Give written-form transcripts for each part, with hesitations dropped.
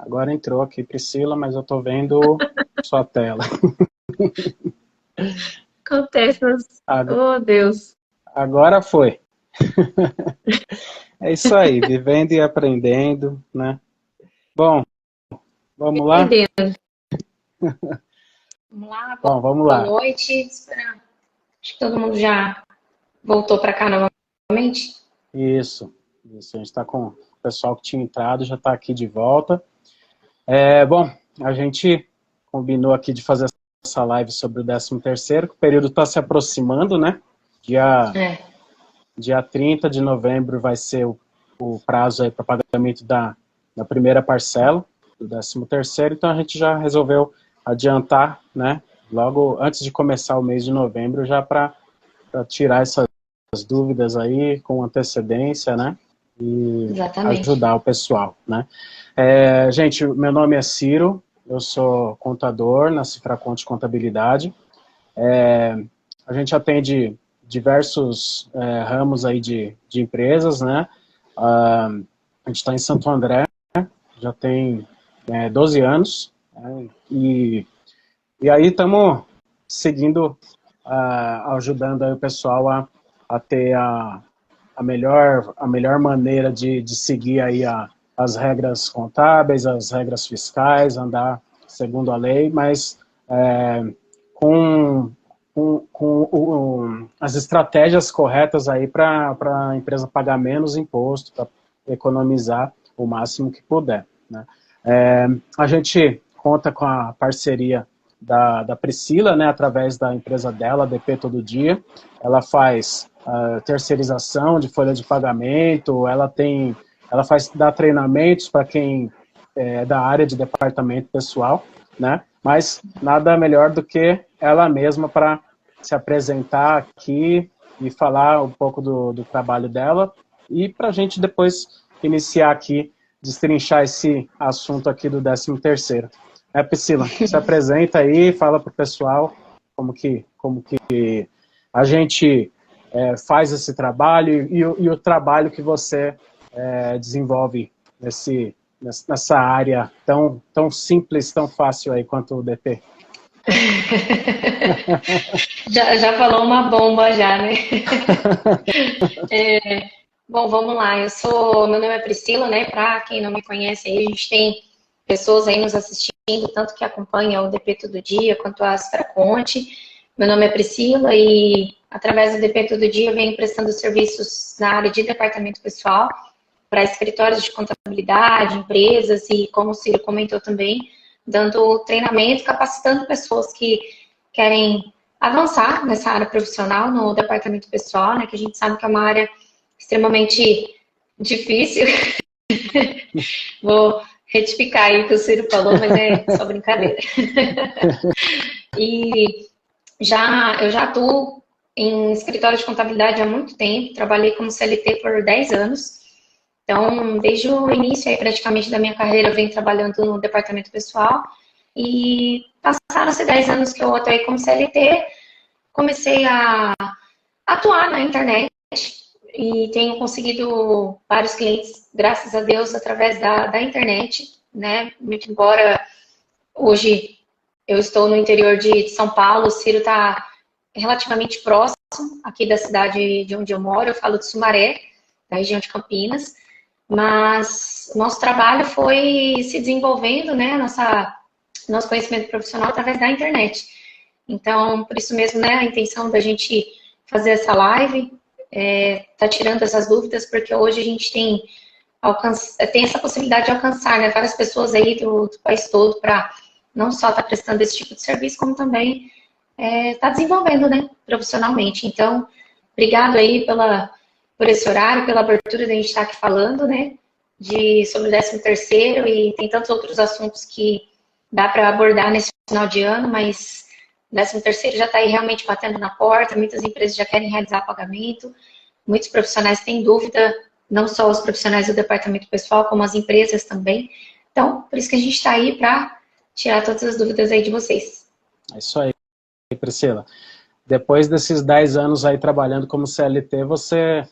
Agora entrou aqui, Priscila, mas eu tô vendo sua tela. Acontece, Ag- oh Deus. Agora foi. É isso aí, vivendo e aprendendo, né? Bom, vamos lá? Entendendo. Vamos lá, Bom, vamos boa lá. noite. Acho que todo mundo já voltou para cá novamente. Isso. A gente está com o pessoal que tinha entrado, já está aqui de volta. Bom, a gente combinou aqui de fazer essa live sobre o 13º, que o período está se aproximando, né? É, Dia 30 de novembro vai ser o prazo aí para pagamento da primeira parcela do 13º, então a gente já resolveu adiantar, né? Logo antes de começar o mês de novembro, já para tirar essas dúvidas aí com antecedência, né? E exatamente. ajudar o pessoal, né? Gente, meu nome é Ciro, eu sou contador na Cifraconte Contabilidade. A gente atende diversos ramos aí de empresas, né? A gente está em Santo André, já tem 12 anos, né? E aí estamos seguindo, ajudando aí o pessoal a ter a melhor maneira de seguir aí as regras contábeis, as regras fiscais, andar segundo a lei, mas com, as estratégias corretas aí para a empresa pagar menos imposto, para economizar o máximo que puder, né? A gente conta com a parceria da Priscila, né, através da empresa dela, DP Todo Dia. Ela faz terceirização de folha de pagamento, ela dá treinamentos para quem é da área de departamento pessoal, né? Mas nada melhor do que ela mesma para se apresentar aqui e falar um pouco do trabalho dela e para a gente depois iniciar aqui, destrinchar esse assunto aqui do 13º. Priscila, se apresenta aí, fala para o pessoal como que a gente faz esse trabalho e o trabalho que você desenvolve nessa área tão simples, tão fácil aí quanto o DP. Já falou uma bomba já, né? Bom, vamos lá. Meu nome é Priscila, né? Para quem não me conhece, aí a gente tem pessoas aí nos assistindo, tanto que acompanha o DP Todo Dia quanto a Aspraconte. Meu nome é Priscila e através do DP Todo Dia eu venho prestando serviços na área de departamento pessoal para escritórios de contabilidade, empresas e, como o Ciro comentou também, dando treinamento, capacitando pessoas que querem avançar nessa área profissional, no departamento pessoal, né, que a gente sabe que é uma área extremamente difícil. Vou retificar aí o que o Ciro falou, mas é só brincadeira. E eu já atuo em escritório de contabilidade há muito tempo, trabalhei como CLT por 10 anos. Então, desde o início aí, praticamente da minha carreira, eu venho trabalhando no departamento pessoal e passaram-se 10 anos que eu atuei como CLT, comecei a atuar na internet e tenho conseguido vários clientes, graças a Deus, através da internet, né? Muito embora hoje eu estou no interior de São Paulo, o Ciro está relativamente próximo aqui da cidade de onde eu moro, eu falo de Sumaré, da região de Campinas, mas o nosso trabalho foi se desenvolvendo, né, nosso conhecimento profissional através da internet. Então, por isso mesmo, né, a intenção da gente fazer essa live, tá tirando essas dúvidas, porque hoje a gente tem essa possibilidade de alcançar, né, várias pessoas aí do país todo para não só estar prestando esse tipo de serviço, como também tá desenvolvendo, né, profissionalmente. Então, obrigado aí por esse horário, pela abertura da gente estar aqui falando, né, sobre o 13º e tem tantos outros assuntos que dá para abordar nesse final de ano, mas o 13º já está aí realmente batendo na porta, muitas empresas já querem realizar pagamento, muitos profissionais têm dúvida, não só os profissionais do departamento pessoal, como as empresas também. Então, por isso que a gente está aí para tirar todas as dúvidas aí de vocês. É isso aí, Priscila. Depois desses 10 anos aí trabalhando como CLT, você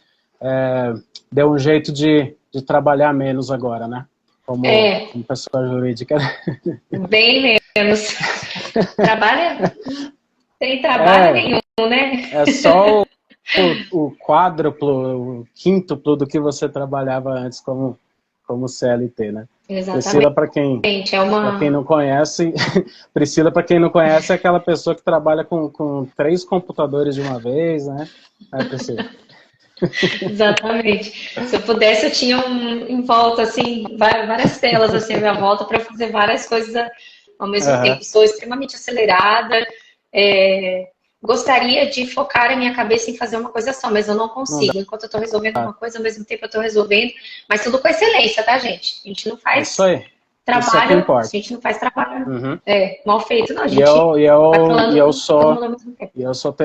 deu um jeito de trabalhar menos agora, né? como pessoa jurídica. Bem menos. Trabalha? Tem trabalho nenhum, né? É só o quádruplo, o quíntuplo do que você trabalhava antes como CLT, né? Exatamente. Priscila, para quem não conhece, Priscila, para quem não conhece, é aquela pessoa que trabalha com 3 computadores de uma vez, né? É, Priscila. Exatamente. Se eu pudesse, eu tinha em volta, assim, várias telas assim, à minha volta para fazer várias coisas ao mesmo tempo. Sou extremamente acelerada. Gostaria de focar a minha cabeça em fazer uma coisa só, mas eu não consigo. Enquanto eu estou resolvendo uma coisa, ao mesmo tempo eu estou resolvendo. Mas tudo com excelência, tá, gente? A gente não faz trabalho. A gente não faz trabalho mal feito, não. A gente eu sou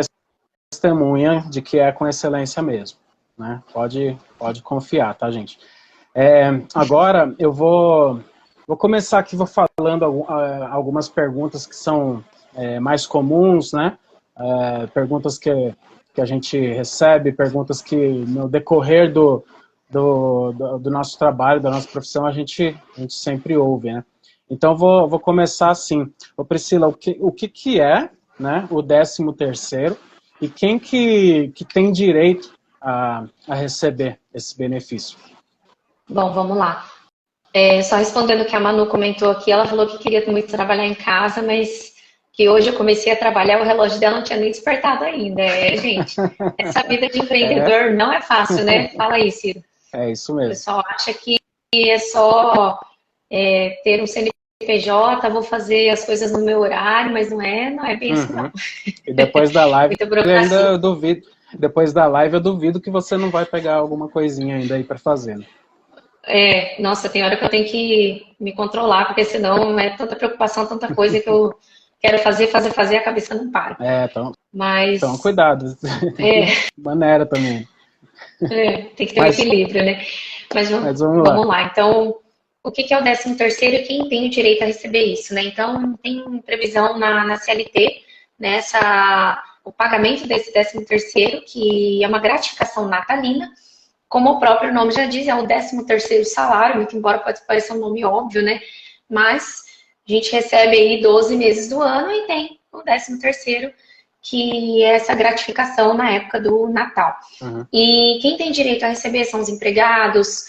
testemunha de que é com excelência mesmo, né? Pode confiar, tá, gente? Agora eu vou começar aqui, vou falando algumas perguntas que são mais comuns, né? Perguntas que a gente recebe, perguntas que no decorrer do nosso trabalho, da nossa profissão, a gente sempre ouve, né? Então, vou começar assim. Ô, Priscila, o que é, né, o 13º e quem que tem direito a receber esse benefício? Bom, vamos lá. Só respondendo o que a Manu comentou aqui, ela falou que queria muito trabalhar em casa, mas que hoje eu comecei a trabalhar, o relógio dela não tinha nem despertado ainda. Gente, essa vida de empreendedor não é fácil, né? Fala aí, Ciro. É isso mesmo. O pessoal acha que é só ter um CNPJ, vou fazer as coisas no meu horário, mas não é bem assim, não. E depois da live, eu duvido. Depois da live, eu duvido que você não vai pegar alguma coisinha ainda aí para fazer, né? Nossa, tem hora que eu tenho que me controlar, porque senão é tanta preocupação, tanta coisa que eu quero fazer, e a cabeça não para. Então cuidado. Maneira também. Tem que ter um equilíbrio, né? Mas vamos lá. Então, o que é o 13º e quem tem o direito a receber isso, né? Então, tem previsão na CLT, né, o pagamento desse 13º, que é uma gratificação natalina. Como o próprio nome já diz, é o 13º salário, muito embora pode parecer um nome óbvio, né? Mas a gente recebe aí 12 meses do ano e tem o 13º, que é essa gratificação na época do Natal. E quem tem direito a receber são os empregados,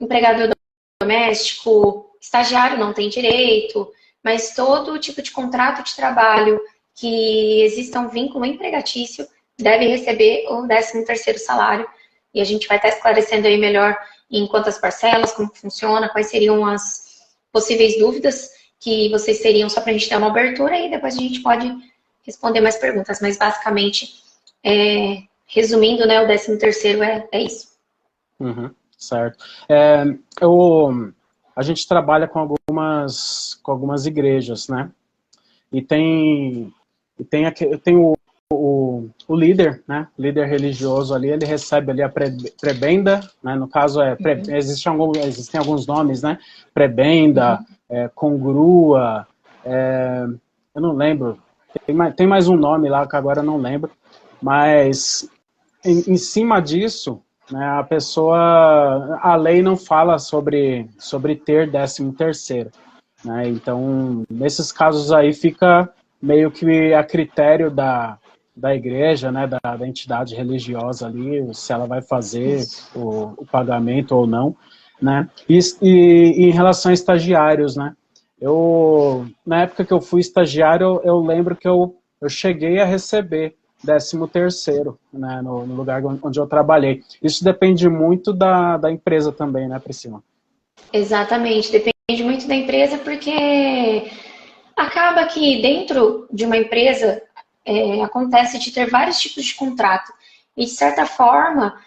empregado doméstico, estagiário não tem direito, mas todo tipo de contrato de trabalho que exista um vínculo empregatício deve receber o 13º salário. E a gente vai estar esclarecendo aí melhor em quantas parcelas, como funciona, quais seriam as possíveis dúvidas que vocês teriam, só para a gente dar uma abertura e depois a gente pode responder mais perguntas. Mas basicamente, resumindo, né, o 13º é isso. Certo. A gente trabalha com algumas igrejas, né? E tem o líder, né? O líder religioso ali, ele recebe ali a prebenda, né? No caso existem alguns nomes, né? Prebenda, congrua, eu não lembro. Tem mais um nome lá que agora eu não lembro, mas em cima disso, né, a lei não fala sobre ter 13º, né? Então, nesses casos aí fica meio que a critério da igreja, né, da entidade religiosa ali, se ela vai fazer o pagamento ou não, né? E em relação a estagiários, né? Na época que eu fui estagiário, eu lembro que eu cheguei a receber 13º, né, no lugar onde eu trabalhei. Isso depende muito da empresa também, né, Priscila? Exatamente, depende muito da empresa, porque acaba que dentro de uma empresa acontece de ter vários tipos de contrato. E, de certa forma,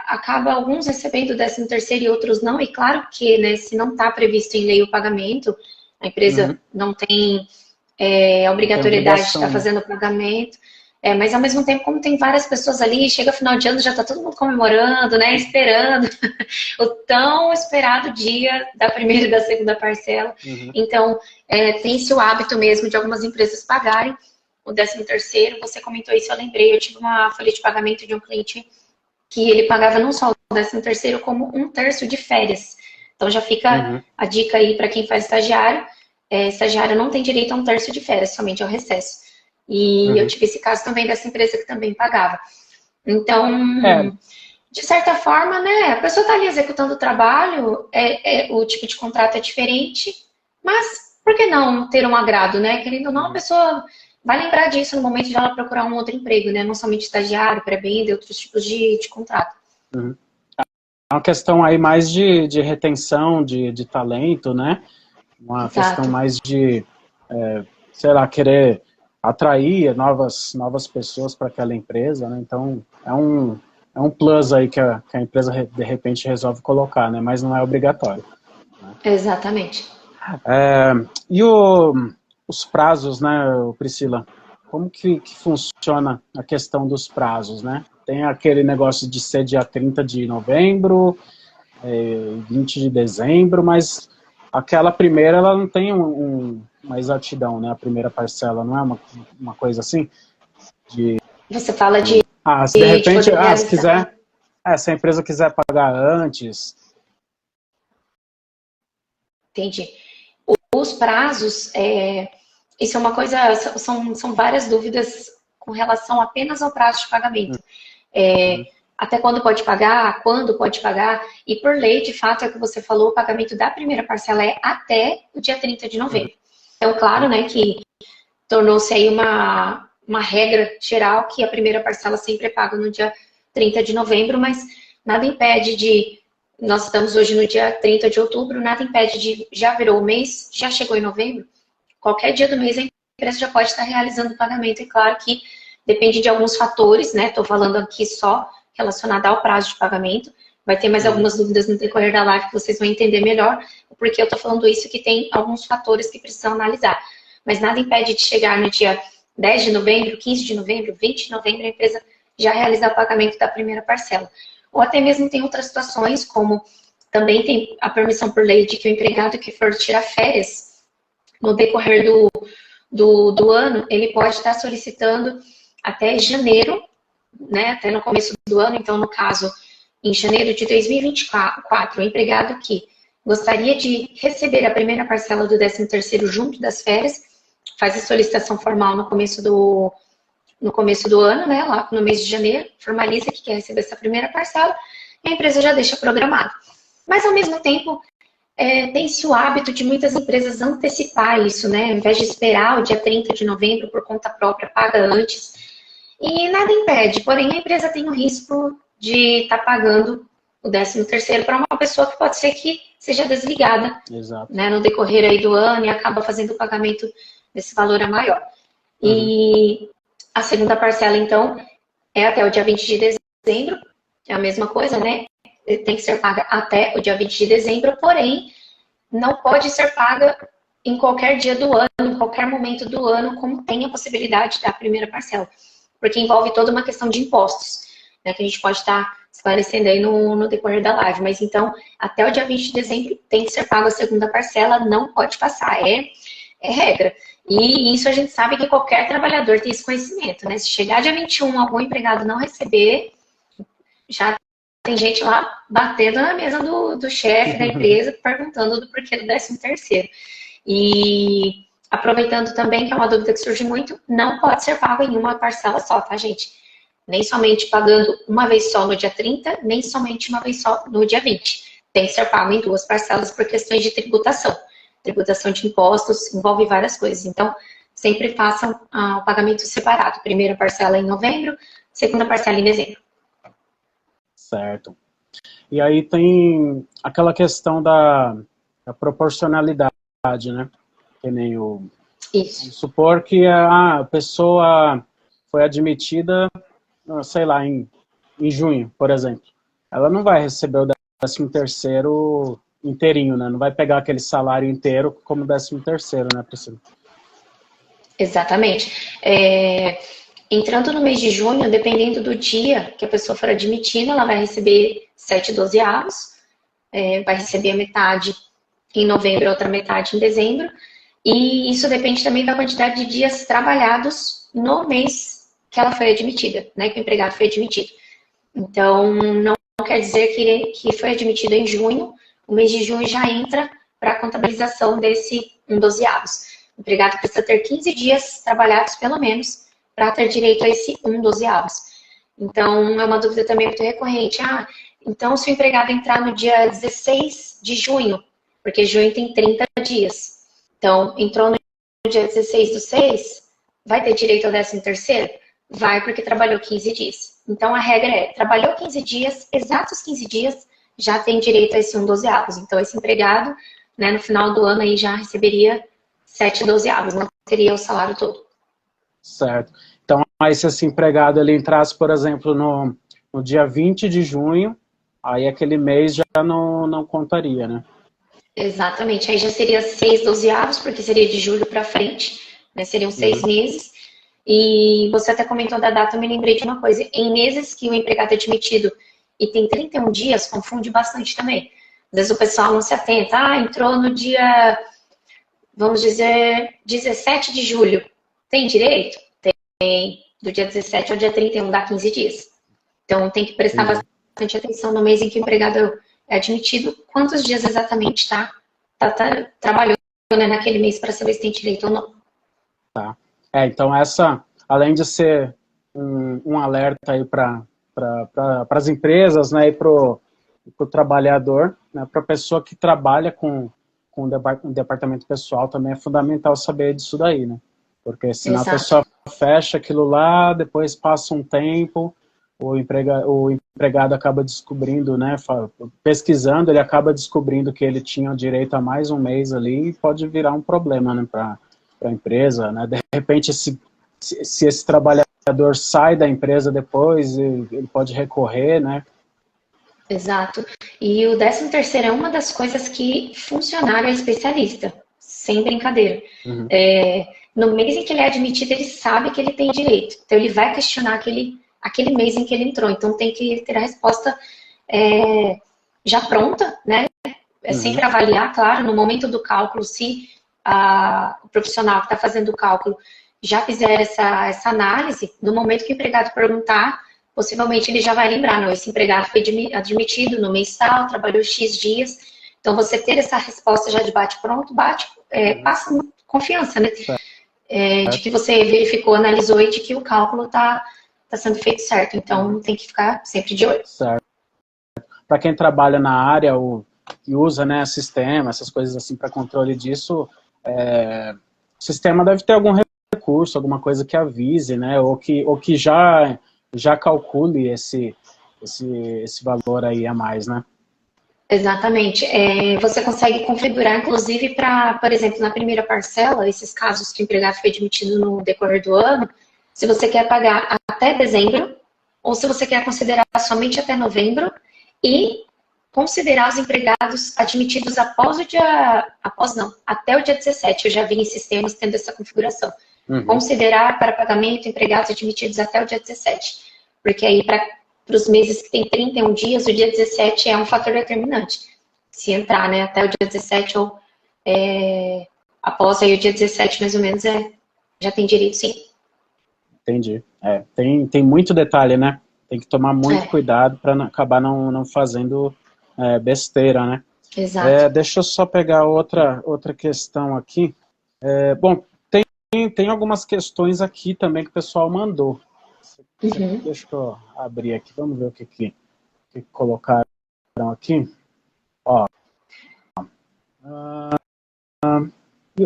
acaba alguns recebendo 13º e outros não. E claro que, né, se não está previsto em lei o pagamento, a empresa não tem obrigatoriedade de estar fazendo o pagamento. Mas, ao mesmo tempo, como tem várias pessoas ali, chega final de ano, já está todo mundo comemorando, né, esperando o tão esperado dia da primeira e da segunda parcela. Então, tem-se o hábito mesmo de algumas empresas pagarem o 13º. Você comentou isso, eu lembrei, eu tive uma folha de pagamento de um cliente que ele pagava não só o 13º, como 1/3 de férias. Então já fica a dica aí para quem faz estagiário. Estagiário não tem direito a 1/3 de férias, somente ao recesso. E eu tive esse caso também dessa empresa que também pagava. Então, de certa forma, né, a pessoa está ali executando o trabalho, o tipo de contrato é diferente, mas por que não ter um agrado, né? Querendo ou não, a pessoa vai lembrar disso no momento de ela procurar um outro emprego, né? Não somente estagiário, pré-venda e outros tipos de contrato. É uma questão aí mais de retenção de talento, né? Uma questão mais de, sei lá, querer atrair novas pessoas para aquela empresa, né? Então, é um plus aí que a empresa, de repente, resolve colocar, né? Mas não é obrigatório. Né? Exatamente. E os prazos, né, Priscila? Como que funciona a questão dos prazos, né? Tem aquele negócio de ser dia 30 de novembro, 20 de dezembro, mas aquela primeira, ela não tem uma exatidão, né? A primeira parcela, não é uma coisa assim? Você fala de... se de repente, se quiser, se a empresa quiser pagar antes... Entendi. Os prazos, isso é uma coisa, são várias dúvidas com relação apenas ao prazo de pagamento. Até quando pode pagar, quando pode pagar, e por lei, de fato, é o que você falou, o pagamento da primeira parcela é até o dia 30 de novembro. Então, claro, né, que tornou-se aí uma regra geral que a primeira parcela sempre é paga no dia 30 de novembro, mas nada impede de... Nós estamos hoje no dia 30 de outubro, nada impede de... Já virou o mês, já chegou em novembro, qualquer dia do mês a empresa já pode estar realizando o pagamento. E claro que depende de alguns fatores, né? Estou falando aqui só relacionado ao prazo de pagamento. Vai ter mais algumas dúvidas no decorrer da live que vocês vão entender melhor, porque eu estou falando isso, que tem alguns fatores que precisam analisar. Mas nada impede de chegar no dia 10 de novembro, 15 de novembro, 20 de novembro, a empresa já realizar o pagamento da primeira parcela. Ou até mesmo tem outras situações, como também tem a permissão por lei de que o empregado que for tirar férias no decorrer do ano, ele pode estar solicitando até janeiro, né, até no começo do ano. Então, no caso, em janeiro de 2024, o empregado que gostaria de receber a primeira parcela do 13º junto das férias, faz a solicitação formal no começo do ano, né, lá no mês de janeiro, formaliza que quer receber essa primeira parcela e a empresa já deixa programado. Mas, ao mesmo tempo, tem-se o hábito de muitas empresas antecipar isso, né, ao invés de esperar o dia 30 de novembro por conta própria, paga antes. E nada impede, porém a empresa tem o risco de estar pagando o 13º para uma pessoa que pode ser que seja desligada, né, no decorrer aí do ano e acaba fazendo o pagamento desse valor a maior. E a segunda parcela, então, é até o dia 20 de dezembro, é a mesma coisa, né? Tem que ser paga até o dia 20 de dezembro, porém, não pode ser paga em qualquer dia do ano, em qualquer momento do ano, como tem a possibilidade da primeira parcela, porque envolve toda uma questão de impostos, né, que a gente pode estar esclarecendo aí no decorrer da live. Mas então, até o dia 20 de dezembro tem que ser paga a segunda parcela, não pode passar, é regra. E isso a gente sabe que qualquer trabalhador tem esse conhecimento, né? Se chegar dia 21, algum empregado não receber, já tem gente lá batendo na mesa do chefe da empresa, perguntando do porquê do 13º. E aproveitando também, que é uma dúvida que surge muito, não pode ser pago em uma parcela só, tá, gente? Nem somente pagando uma vez só no dia 30, nem somente uma vez só no dia 20. Tem que ser pago em duas parcelas por questões de tributação. Tributação de impostos envolve várias coisas. Então, sempre façam o pagamento separado. Primeira parcela em novembro, segunda parcela em dezembro. Certo. E aí tem aquela questão da proporcionalidade, né? Que nem Isso. Vamos supor que a pessoa foi admitida, sei lá, em junho, por exemplo. Ela não vai receber o 13º inteirinho, né? Não vai pegar aquele salário inteiro como 13º, né, Priscila? Exatamente. Entrando no mês de junho, dependendo do dia que a pessoa for admitida, ela vai receber 7/12, vai receber a metade em novembro, a outra metade em dezembro. E isso depende também da quantidade de dias trabalhados no mês que ela foi admitida, né, que o empregado foi admitido. Então, não quer dizer que foi admitido em junho, o mês de junho já entra para a contabilização desse 1/12. O empregado precisa ter 15 dias trabalhados, pelo menos, para ter direito a esse 1/12. Então, é uma dúvida também muito recorrente. Então, se o empregado entrar no dia 16 de junho, porque junho tem 30 dias, então, entrou no dia 16/6, vai ter direito ao 13º? Vai, porque trabalhou 15 dias. Então, a regra é, trabalhou 15 dias, exatos 15 dias, já tem direito a esse 1/12. Então, esse empregado, né, no final do ano, aí já receberia 7/12, não teria o salário todo. Certo. Então, aí se esse empregado ele entrasse, por exemplo, no dia 20 de junho, aí aquele mês já não contaria, né? Exatamente. Aí já seria 6/12, porque seria de julho para frente, né? Seriam 6 meses. E você até comentou da data, eu me lembrei de uma coisa. Em meses que o empregado é admitido e tem 31 dias, confunde bastante também. Às vezes o pessoal não se atenta. Entrou no dia, vamos dizer, 17 de julho. Tem direito? Tem. Do dia 17 ao dia 31, dá 15 dias. Então tem que prestar bastante atenção no mês em que o empregado é admitido, quantos dias exatamente tá trabalhando, né, naquele mês, para saber se tem direito ou não. Tá. Então essa, além de ser um alerta aí para as empresas, né, e para o trabalhador, né, para a pessoa que trabalha com o departamento pessoal, também é fundamental saber disso daí, né? Porque senão a pessoa fecha aquilo lá, depois passa um tempo, o empregado acaba descobrindo, né, pesquisando, ele acaba descobrindo que ele tinha direito a mais um mês ali e pode virar um problema, né, para a empresa, né? De repente, se esse trabalhador sai da empresa depois, ele pode recorrer, né? Exato. E o 13º é uma das coisas que funcionário é especialista, sem brincadeira. No mês em que ele é admitido, ele sabe que ele tem direito. Então, ele vai questionar aquele mês em que ele entrou. Então, tem que ter a resposta já pronta, né? É sempre avaliar, claro, no momento do cálculo, se o profissional que está fazendo o cálculo já fizer essa análise, no momento que o empregado perguntar, possivelmente ele já vai lembrar, não, esse empregado foi admitido no mês tal, trabalhou X dias. Então, você ter essa resposta já de bate-pronto, passa confiança, né? De que você verificou, analisou e de que o cálculo está sendo feito certo. Então, tem que ficar sempre de olho. Certo. Para quem trabalha na área e usa, né, sistema, essas coisas assim para controle disso, o sistema deve ter algum recurso, alguma coisa que avise, né, ou que já calcule esse valor aí a mais, né? Exatamente. Você consegue configurar, inclusive, para, por exemplo, na primeira parcela, esses casos que o empregado foi admitido no decorrer do ano, se você quer pagar até dezembro, ou se você quer considerar somente até novembro, e considerar os empregados admitidos até o dia 17. Eu já vi em sistemas tendo essa configuração. Considerar para pagamento empregados admitidos até o dia 17. Porque aí, para os meses que tem 31 dias, o dia 17 é um fator determinante. Se entrar, né, até o dia 17 ou após aí o dia 17, mais ou menos, já tem direito, sim. Entendi. Tem muito detalhe, né? Tem que tomar muito cuidado para acabar não fazendo besteira, né? Exato. Deixa eu só pegar outra questão aqui. Bom, tem algumas questões aqui também que o pessoal mandou. Deixa eu abrir aqui, vamos ver o que colocaram aqui. Ó.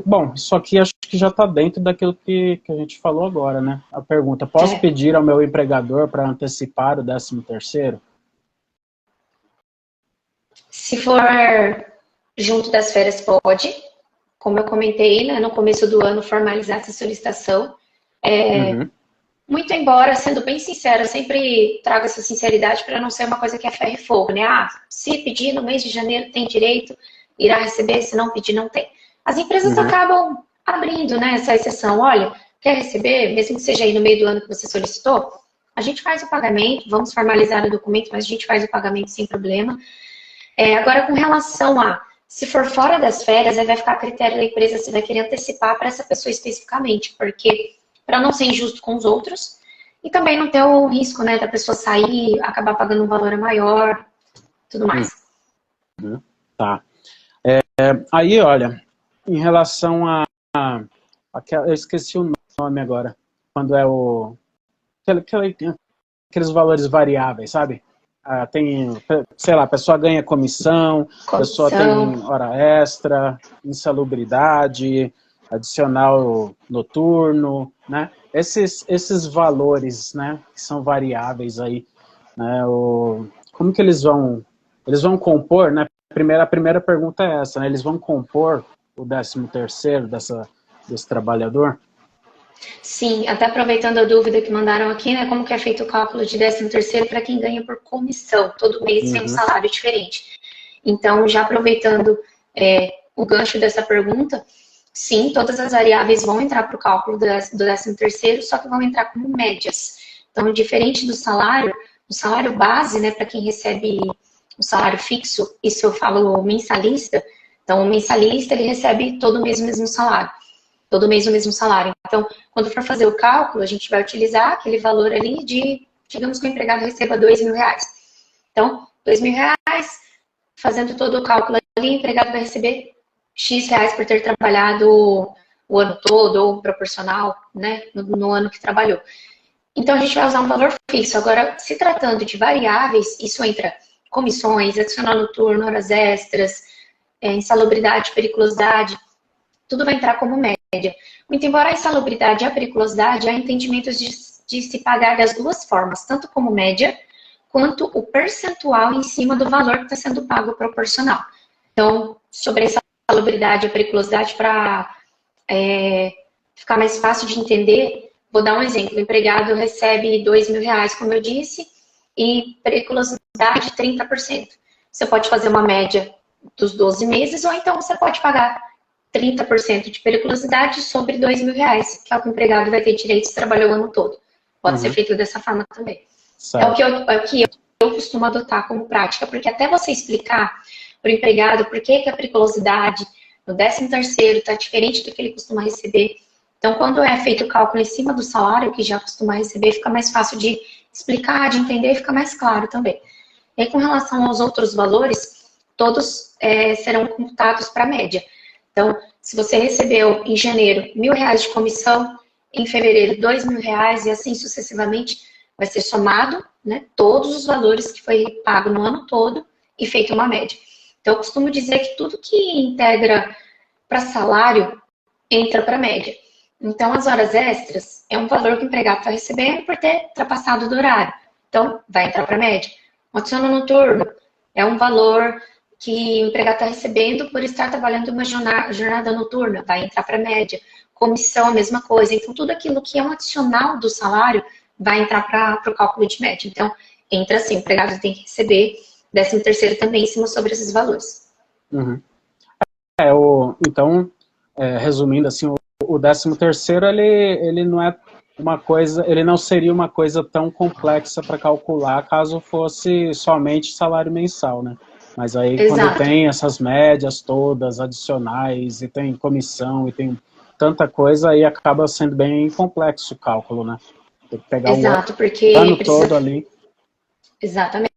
Bom, isso aqui acho que já está dentro daquilo que a gente falou agora, né? A pergunta, posso pedir ao meu empregador para antecipar o 13º? Se for junto das férias, pode. Como eu comentei, né, no começo do ano, formalizar essa solicitação. Muito embora, sendo bem sincera, eu sempre trago essa sinceridade para não ser uma coisa que é ferro e fogo, né? Se pedir no mês de janeiro tem direito, irá receber, se não pedir, não tem. As empresas acabam abrindo, né, essa exceção. Olha, quer receber, mesmo que seja aí no meio do ano que você solicitou, a gente faz o pagamento, vamos formalizar o documento, mas a gente faz o pagamento sem problema. Agora, com relação se for fora das férias, aí vai ficar a critério da empresa se vai querer antecipar para essa pessoa especificamente, porque, para não ser injusto com os outros, E também não ter o risco, né, da pessoa sair, acabar pagando um valor maior, tudo mais. Tá. Aí, olha, em relação eu esqueci o nome agora, quando é aqueles valores variáveis, sabe? Tem, sei lá, a pessoa ganha comissão, a pessoa tem hora extra, insalubridade, adicional noturno, né? Esses valores, né, que são variáveis aí, né, como que eles vão compor, né? A primeira pergunta é essa, né? Eles vão compor o 13º desse trabalhador? Sim, até aproveitando a dúvida que mandaram aqui, né, como que é feito o cálculo de 13º para quem ganha por comissão, todo mês tem um salário diferente. Então, já aproveitando o gancho dessa pergunta, sim, todas as variáveis vão entrar para o cálculo do 13º, só que vão entrar como médias. Então, diferente do salário, o salário base, né, para quem recebe o salário fixo, isso eu falo mensalista, então o mensalista ele recebe todo mês o mesmo salário. Todo mês o mesmo salário. Então, quando for fazer o cálculo, a gente vai utilizar aquele valor ali de, digamos que o empregado receba R$2.000. Então, R$2.000, fazendo todo o cálculo ali, o empregado vai receber X reais por ter trabalhado o ano todo, ou proporcional, né, no ano que trabalhou. Então, a gente vai usar um valor fixo. Agora, se tratando de variáveis, isso entra comissões, adicional noturno, horas extras, insalubridade, periculosidade, tudo vai entrar como média. Muito embora a insalubridade e a periculosidade, há entendimentos de se pagar das duas formas, tanto como média, quanto o percentual em cima do valor que está sendo pago proporcional. Então, sobre a insalubridade e a periculosidade, para ficar mais fácil de entender, vou dar um exemplo. O empregado recebe R$2.000, como eu disse, e periculosidade 30%. Você pode fazer uma média dos 12 meses, ou então você pode pagar 30% de periculosidade sobre R$2.000, que é o que o empregado vai ter direito se trabalhou o ano todo. Pode ser feito dessa forma também. Certo. É o que eu costumo adotar como prática, porque até você explicar para o empregado por que a periculosidade no 13º está diferente do que ele costuma receber. Então, quando é feito o cálculo em cima do salário que já costuma receber, fica mais fácil de explicar, de entender e fica mais claro também. E aí, com relação aos outros valores, todos serão computados para a média. Então, se você recebeu em janeiro R$1.000 de comissão, em fevereiro R$2.000 e assim sucessivamente, vai ser somado, né, todos os valores que foi pago no ano todo e feito uma média. Então, eu costumo dizer que tudo que integra para salário entra para média. Então, as horas extras é um valor que o empregado está recebendo por ter ultrapassado do horário. Então, vai entrar para média. O adicional noturno é um valor que o empregado está recebendo por estar trabalhando uma jornada noturna, vai entrar para a média. Comissão, a mesma coisa. Então, tudo aquilo que é um adicional do salário vai entrar para o cálculo de média. Então, entra assim, o empregado tem que receber 13º também em cima sobre esses valores. Então, resumindo assim, o 13º, ele não é uma coisa, ele não seria uma coisa tão complexa para calcular caso fosse somente salário mensal, né? Mas aí, exato, quando tem essas médias todas adicionais, e tem comissão, e tem tanta coisa, aí acaba sendo bem complexo o cálculo, né? Tem que pegar exato, porque o ano todo ali. Exatamente.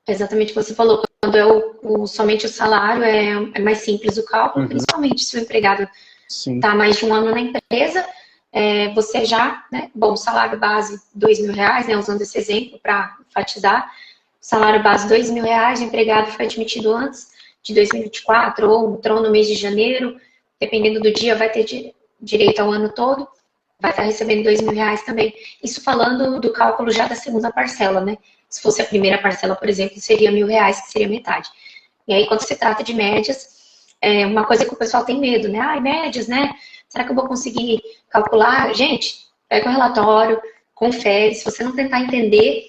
Exatamente o que você falou. Quando é somente o salário, é mais simples o cálculo, principalmente se o empregado está mais de um ano na empresa, você já, né, bom, salário base R$2.000, né, usando esse exemplo para enfatizar, salário base R$2.000, o empregado foi admitido antes de 2024 ou entrou no mês de janeiro, dependendo do dia, vai ter direito ao ano todo, vai estar recebendo R$2.000 também. Isso falando do cálculo já da segunda parcela, né? Se fosse a primeira parcela, por exemplo, seria R$1.000, que seria metade. E aí, quando se trata de médias, uma coisa que o pessoal tem medo, né? Ah, médias, né? Será que eu vou conseguir calcular? Gente, pega o relatório, confere. Se você não tentar entender,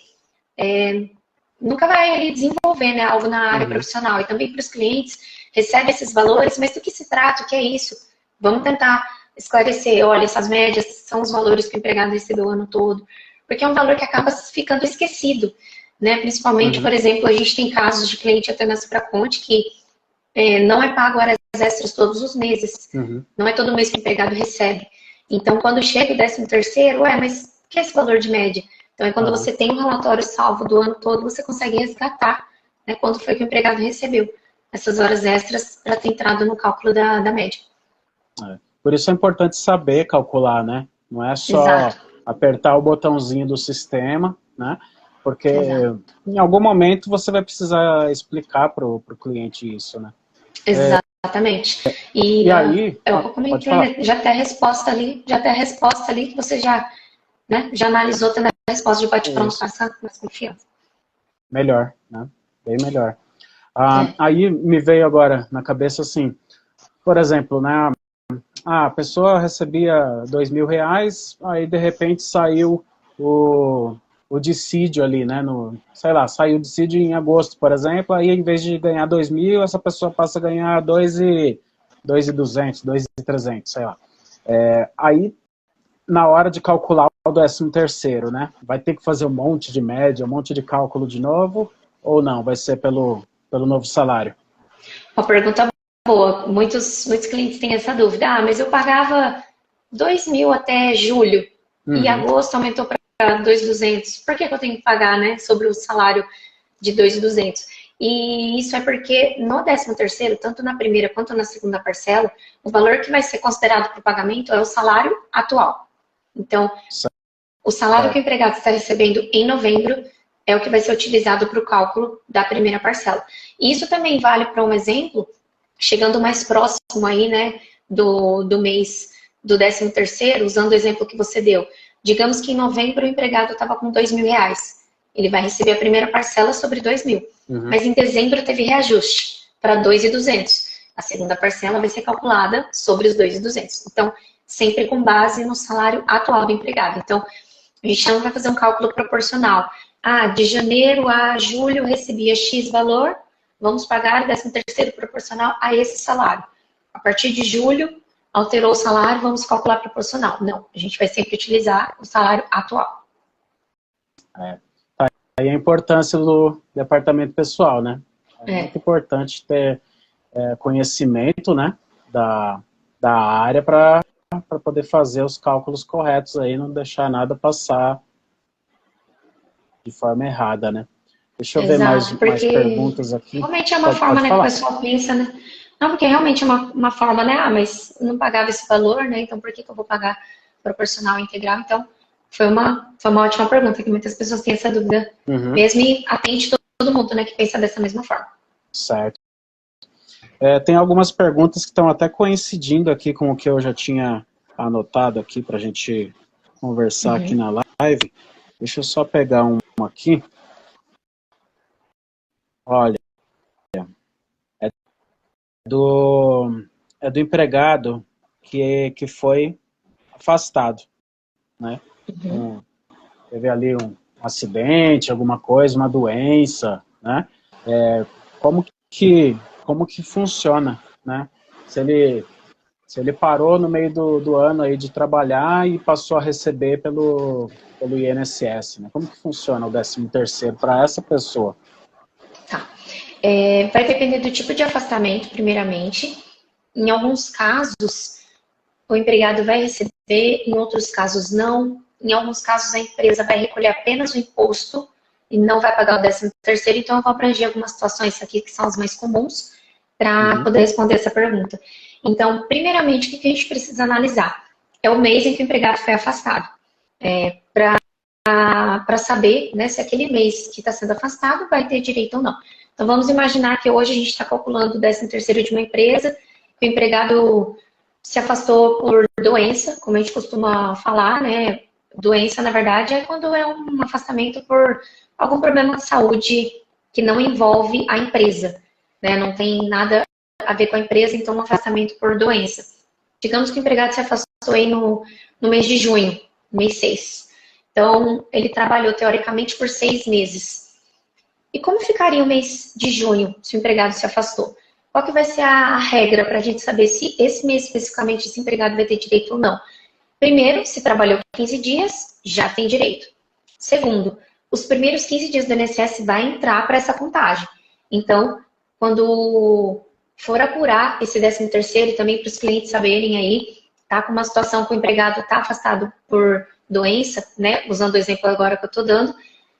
nunca vai desenvolver, né, algo na área profissional. E também para os clientes, recebe esses valores, mas do que se trata? O que é isso? Vamos tentar esclarecer. Olha, essas médias são os valores que o empregado recebeu o ano todo. Porque é um valor que acaba ficando esquecido, né? Principalmente, por exemplo, a gente tem casos de cliente até na Supraconte que não é pago horas extras todos os meses. Não é todo mês que o empregado recebe. Então, quando chega o 13º, mas que é esse valor de média? Então, é quando você tem um relatório salvo do ano todo, você consegue resgatar, né, quanto foi que o empregado recebeu essas horas extras para ter entrado no cálculo da média. Por isso é importante saber calcular, né? Não é só Exato. apertar o botãozinho do sistema, né? Porque Exato. em algum momento você vai precisar explicar para o cliente isso, né? Exatamente. E aí, é o que eu comentei, né? Já tem a resposta ali que você já, né, já analisou, tendo a resposta de bate-pronto, passa mais confiança. Melhor, né? Bem melhor. Aí me veio agora na cabeça assim, por exemplo, né? A pessoa recebia R$ 2.000, aí de repente saiu o dissídio ali, né? Sei lá, saiu o dissídio em agosto, por exemplo, aí em vez de ganhar 2.000, essa pessoa passa a ganhar 2.200, 2.300, sei lá. Aí, na hora de calcular o 13º, né? Vai ter que fazer um monte de média, um monte de cálculo de novo, ou não? Vai ser pelo novo salário? Uma pergunta boa. Muitos clientes têm essa dúvida. Mas eu pagava 2.000 até julho e agosto aumentou para 2.200. Por que eu tenho que pagar, né, sobre o salário de 2.200? E isso é porque no 13º, tanto na primeira quanto na segunda parcela, o valor que vai ser considerado para o pagamento é o salário atual. Então, o salário que o empregado está recebendo em novembro é o que vai ser utilizado para o cálculo da primeira parcela. E isso também vale para um exemplo, chegando mais próximo aí, né, do mês do 13º, usando o exemplo que você deu. Digamos que em novembro o empregado estava com R$ 2.000. Ele vai receber a primeira parcela sobre 2.000. Mas em dezembro teve reajuste para 2.200. A segunda parcela vai ser calculada sobre os 2.200. Então, sempre com base no salário atual do empregado. Então, a gente não vai fazer um cálculo proporcional. De janeiro a julho recebia X valor, vamos pagar o 13º proporcional a esse salário. A partir de julho, alterou o salário, vamos calcular proporcional. Não, a gente vai sempre utilizar o salário atual. Aí a importância do departamento pessoal, né? É muito importante ter conhecimento, né, da área para poder fazer os cálculos corretos aí, não deixar nada passar de forma errada, né? Deixa eu ver mais perguntas aqui. Realmente é uma forma, né, que o pessoal pensa, né? Não, porque realmente é uma forma, né? Mas não pagava esse valor, né? Então por que eu vou pagar proporcional e integral? Então, foi uma ótima pergunta, que muitas pessoas têm essa dúvida. Mesmo e atende todo mundo, né, que pensa dessa mesma forma. Certo. Tem algumas perguntas que estão até coincidindo aqui com o que eu já tinha anotado aqui para a gente conversar aqui na live. Deixa eu só pegar um aqui. Olha, é do empregado que foi afastado, né? Teve ali um acidente, alguma coisa, uma doença, né? Como que funciona, né? Se ele parou no meio do ano aí de trabalhar e passou a receber pelo INSS, né? Como que funciona o 13º para essa pessoa? Tá. Vai depender do tipo de afastamento, primeiramente. Em alguns casos, o empregado vai receber, em outros casos não. Em alguns casos, a empresa vai recolher apenas o imposto e não vai pagar o 13º. Então, eu vou abranger algumas situações aqui que são as mais comuns para poder responder essa pergunta. Então, primeiramente, o que a gente precisa analisar? É o mês em que o empregado foi afastado. Para saber, né, se aquele mês que está sendo afastado vai ter direito ou não. Então, vamos imaginar que hoje a gente está calculando o 13º de uma empresa, que o empregado se afastou por doença, como a gente costuma falar, né? Doença, na verdade, é quando é um afastamento por algum problema de saúde que não envolve a empresa, né? Não tem nada a ver com a empresa, então um afastamento por doença. Digamos que o empregado se afastou aí no mês de junho, mês 6. Então, ele trabalhou teoricamente por 6 meses. E como ficaria o mês de junho, se o empregado se afastou? Qual que vai ser a regra para a gente saber se esse mês especificamente esse empregado vai ter direito ou não? Primeiro, se trabalhou 15 dias, já tem direito. Segundo, os primeiros 15 dias do INSS vai entrar para essa contagem. Então, quando for apurar esse 13º, e também para os clientes saberem aí, tá com uma situação que o empregado está afastado por doença, né, usando o exemplo agora que eu estou dando,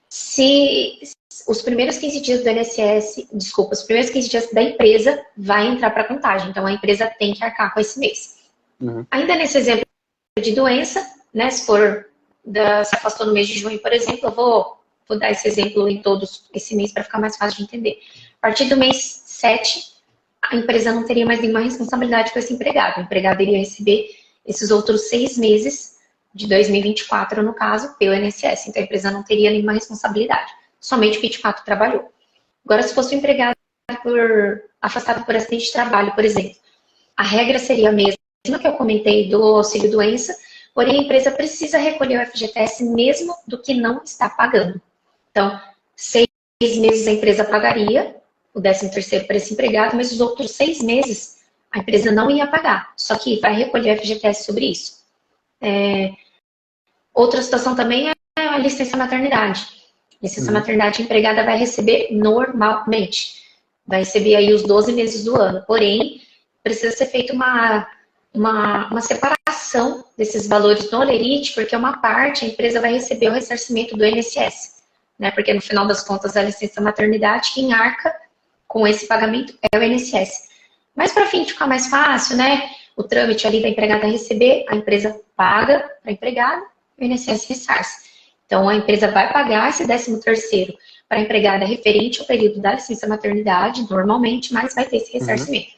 se os primeiros 15 dias do INSS, desculpa, os primeiros 15 dias da empresa vai entrar para contagem, então a empresa tem que arcar com esse mês. Ainda nesse exemplo de doença, né, se se afastou no mês de junho, por exemplo, eu vou dar esse exemplo em todos esse mês para ficar mais fácil de entender. A partir do mês 7, a empresa não teria mais nenhuma responsabilidade com esse empregado. O empregado iria receber esses outros 6 meses de 2024, no caso, pelo INSS. Então, a empresa não teria nenhuma responsabilidade. Somente o que de fato trabalhou. Agora, se fosse um empregado afastado por acidente de trabalho, por exemplo, a regra seria a mesma que eu comentei do auxílio-doença, porém a empresa precisa recolher o FGTS mesmo do que não está pagando. Então, 6 meses a empresa pagaria o 13º para esse empregado, mas os outros 6 meses a empresa não ia pagar, só que vai recolher o FGTS sobre isso. Outra situação também é a licença maternidade. Licença maternidade a empregada vai receber normalmente. Vai receber aí os 12 meses do ano, porém, precisa ser feita uma separação desses valores no Olerite, porque uma parte a empresa vai receber o ressarcimento do INSS, né? Porque no final das contas a licença maternidade, quem arca com esse pagamento é o INSS. Mas para fim de ficar mais fácil, né? O trâmite ali da empregada receber, a empresa paga para a empregada, o INSS ressarce. Então a empresa vai pagar esse 13º para a empregada referente ao período da licença maternidade, normalmente, mas vai ter esse ressarcimento.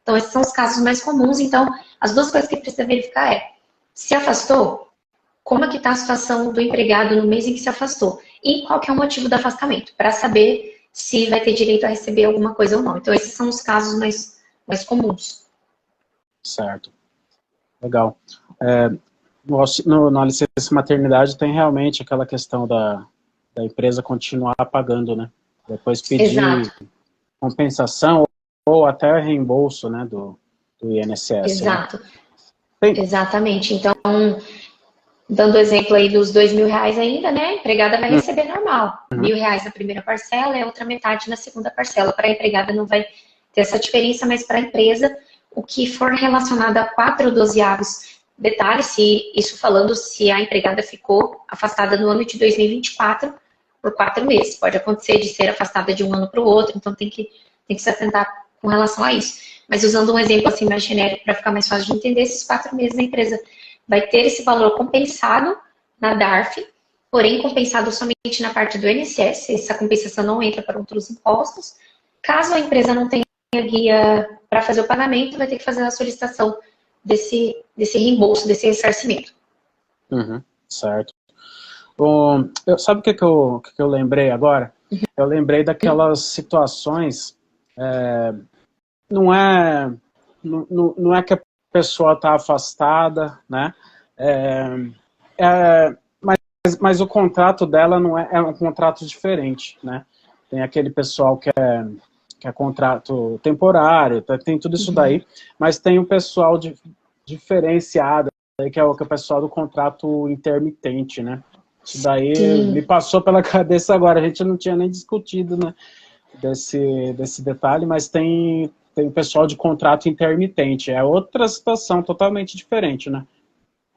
Então esses são os casos mais comuns. Então as duas coisas que precisa verificar é: se afastou, como é que está a situação do empregado no mês em que se afastou? E qual que é o motivo do afastamento, para saber se vai ter direito a receber alguma coisa ou não. Então, esses são os casos mais comuns. Certo. Legal. Na licença maternidade tem realmente aquela questão da empresa continuar pagando, né? Depois pedir compensação ou até reembolso, né, do INSS. Exato. Né? Exatamente. Então, dando exemplo aí dos R$2.000 ainda, né? A empregada vai receber normal. R$1.000 na primeira parcela e a outra metade na segunda parcela. Para a empregada não vai ter essa diferença, mas para a empresa, o que for relacionado a 4 dozeavos, detalhe, isso falando se a empregada ficou afastada no ano de 2024 por 4 meses. Pode acontecer de ser afastada de um ano para o outro, então tem que se atentar com relação a isso. Mas usando um exemplo assim mais genérico para ficar mais fácil de entender, esses 4 meses a empresa vai ter esse valor compensado na DARF, porém compensado somente na parte do INSS, essa compensação não entra para outros impostos. Caso a empresa não tenha guia para fazer o pagamento, vai ter que fazer a solicitação desse reembolso, desse ressarcimento. Certo. Sabe o que eu lembrei agora? Eu lembrei daquelas situações, não é que a pessoa está afastada, né? Mas o contrato dela não é um contrato diferente, né? Tem aquele pessoal que é contrato temporário, tem tudo isso daí, mas tem um pessoal diferenciado, que é o pessoal do contrato intermitente, né? Isso daí me passou pela cabeça agora, a gente não tinha nem discutido, né, desse detalhe, mas tem o pessoal de contrato intermitente, é outra situação totalmente diferente, né?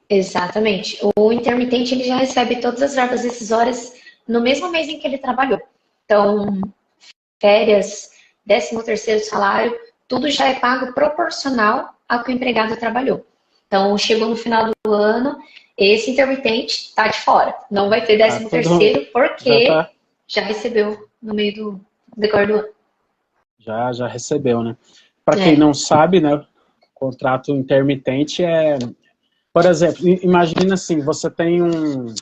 Exatamente. O intermitente ele já recebe todas as verbas decisórias no mesmo mês em que ele trabalhou. Então, férias, 13º salário, tudo já é pago proporcional ao que o empregado trabalhou. Então, chegou no final do ano, esse intermitente está de fora. Não vai ter 13º porque já recebeu no meio do decorrer do ano. Já recebeu, né? Para quem não sabe, né, contrato intermitente por exemplo, imagina assim, você tem um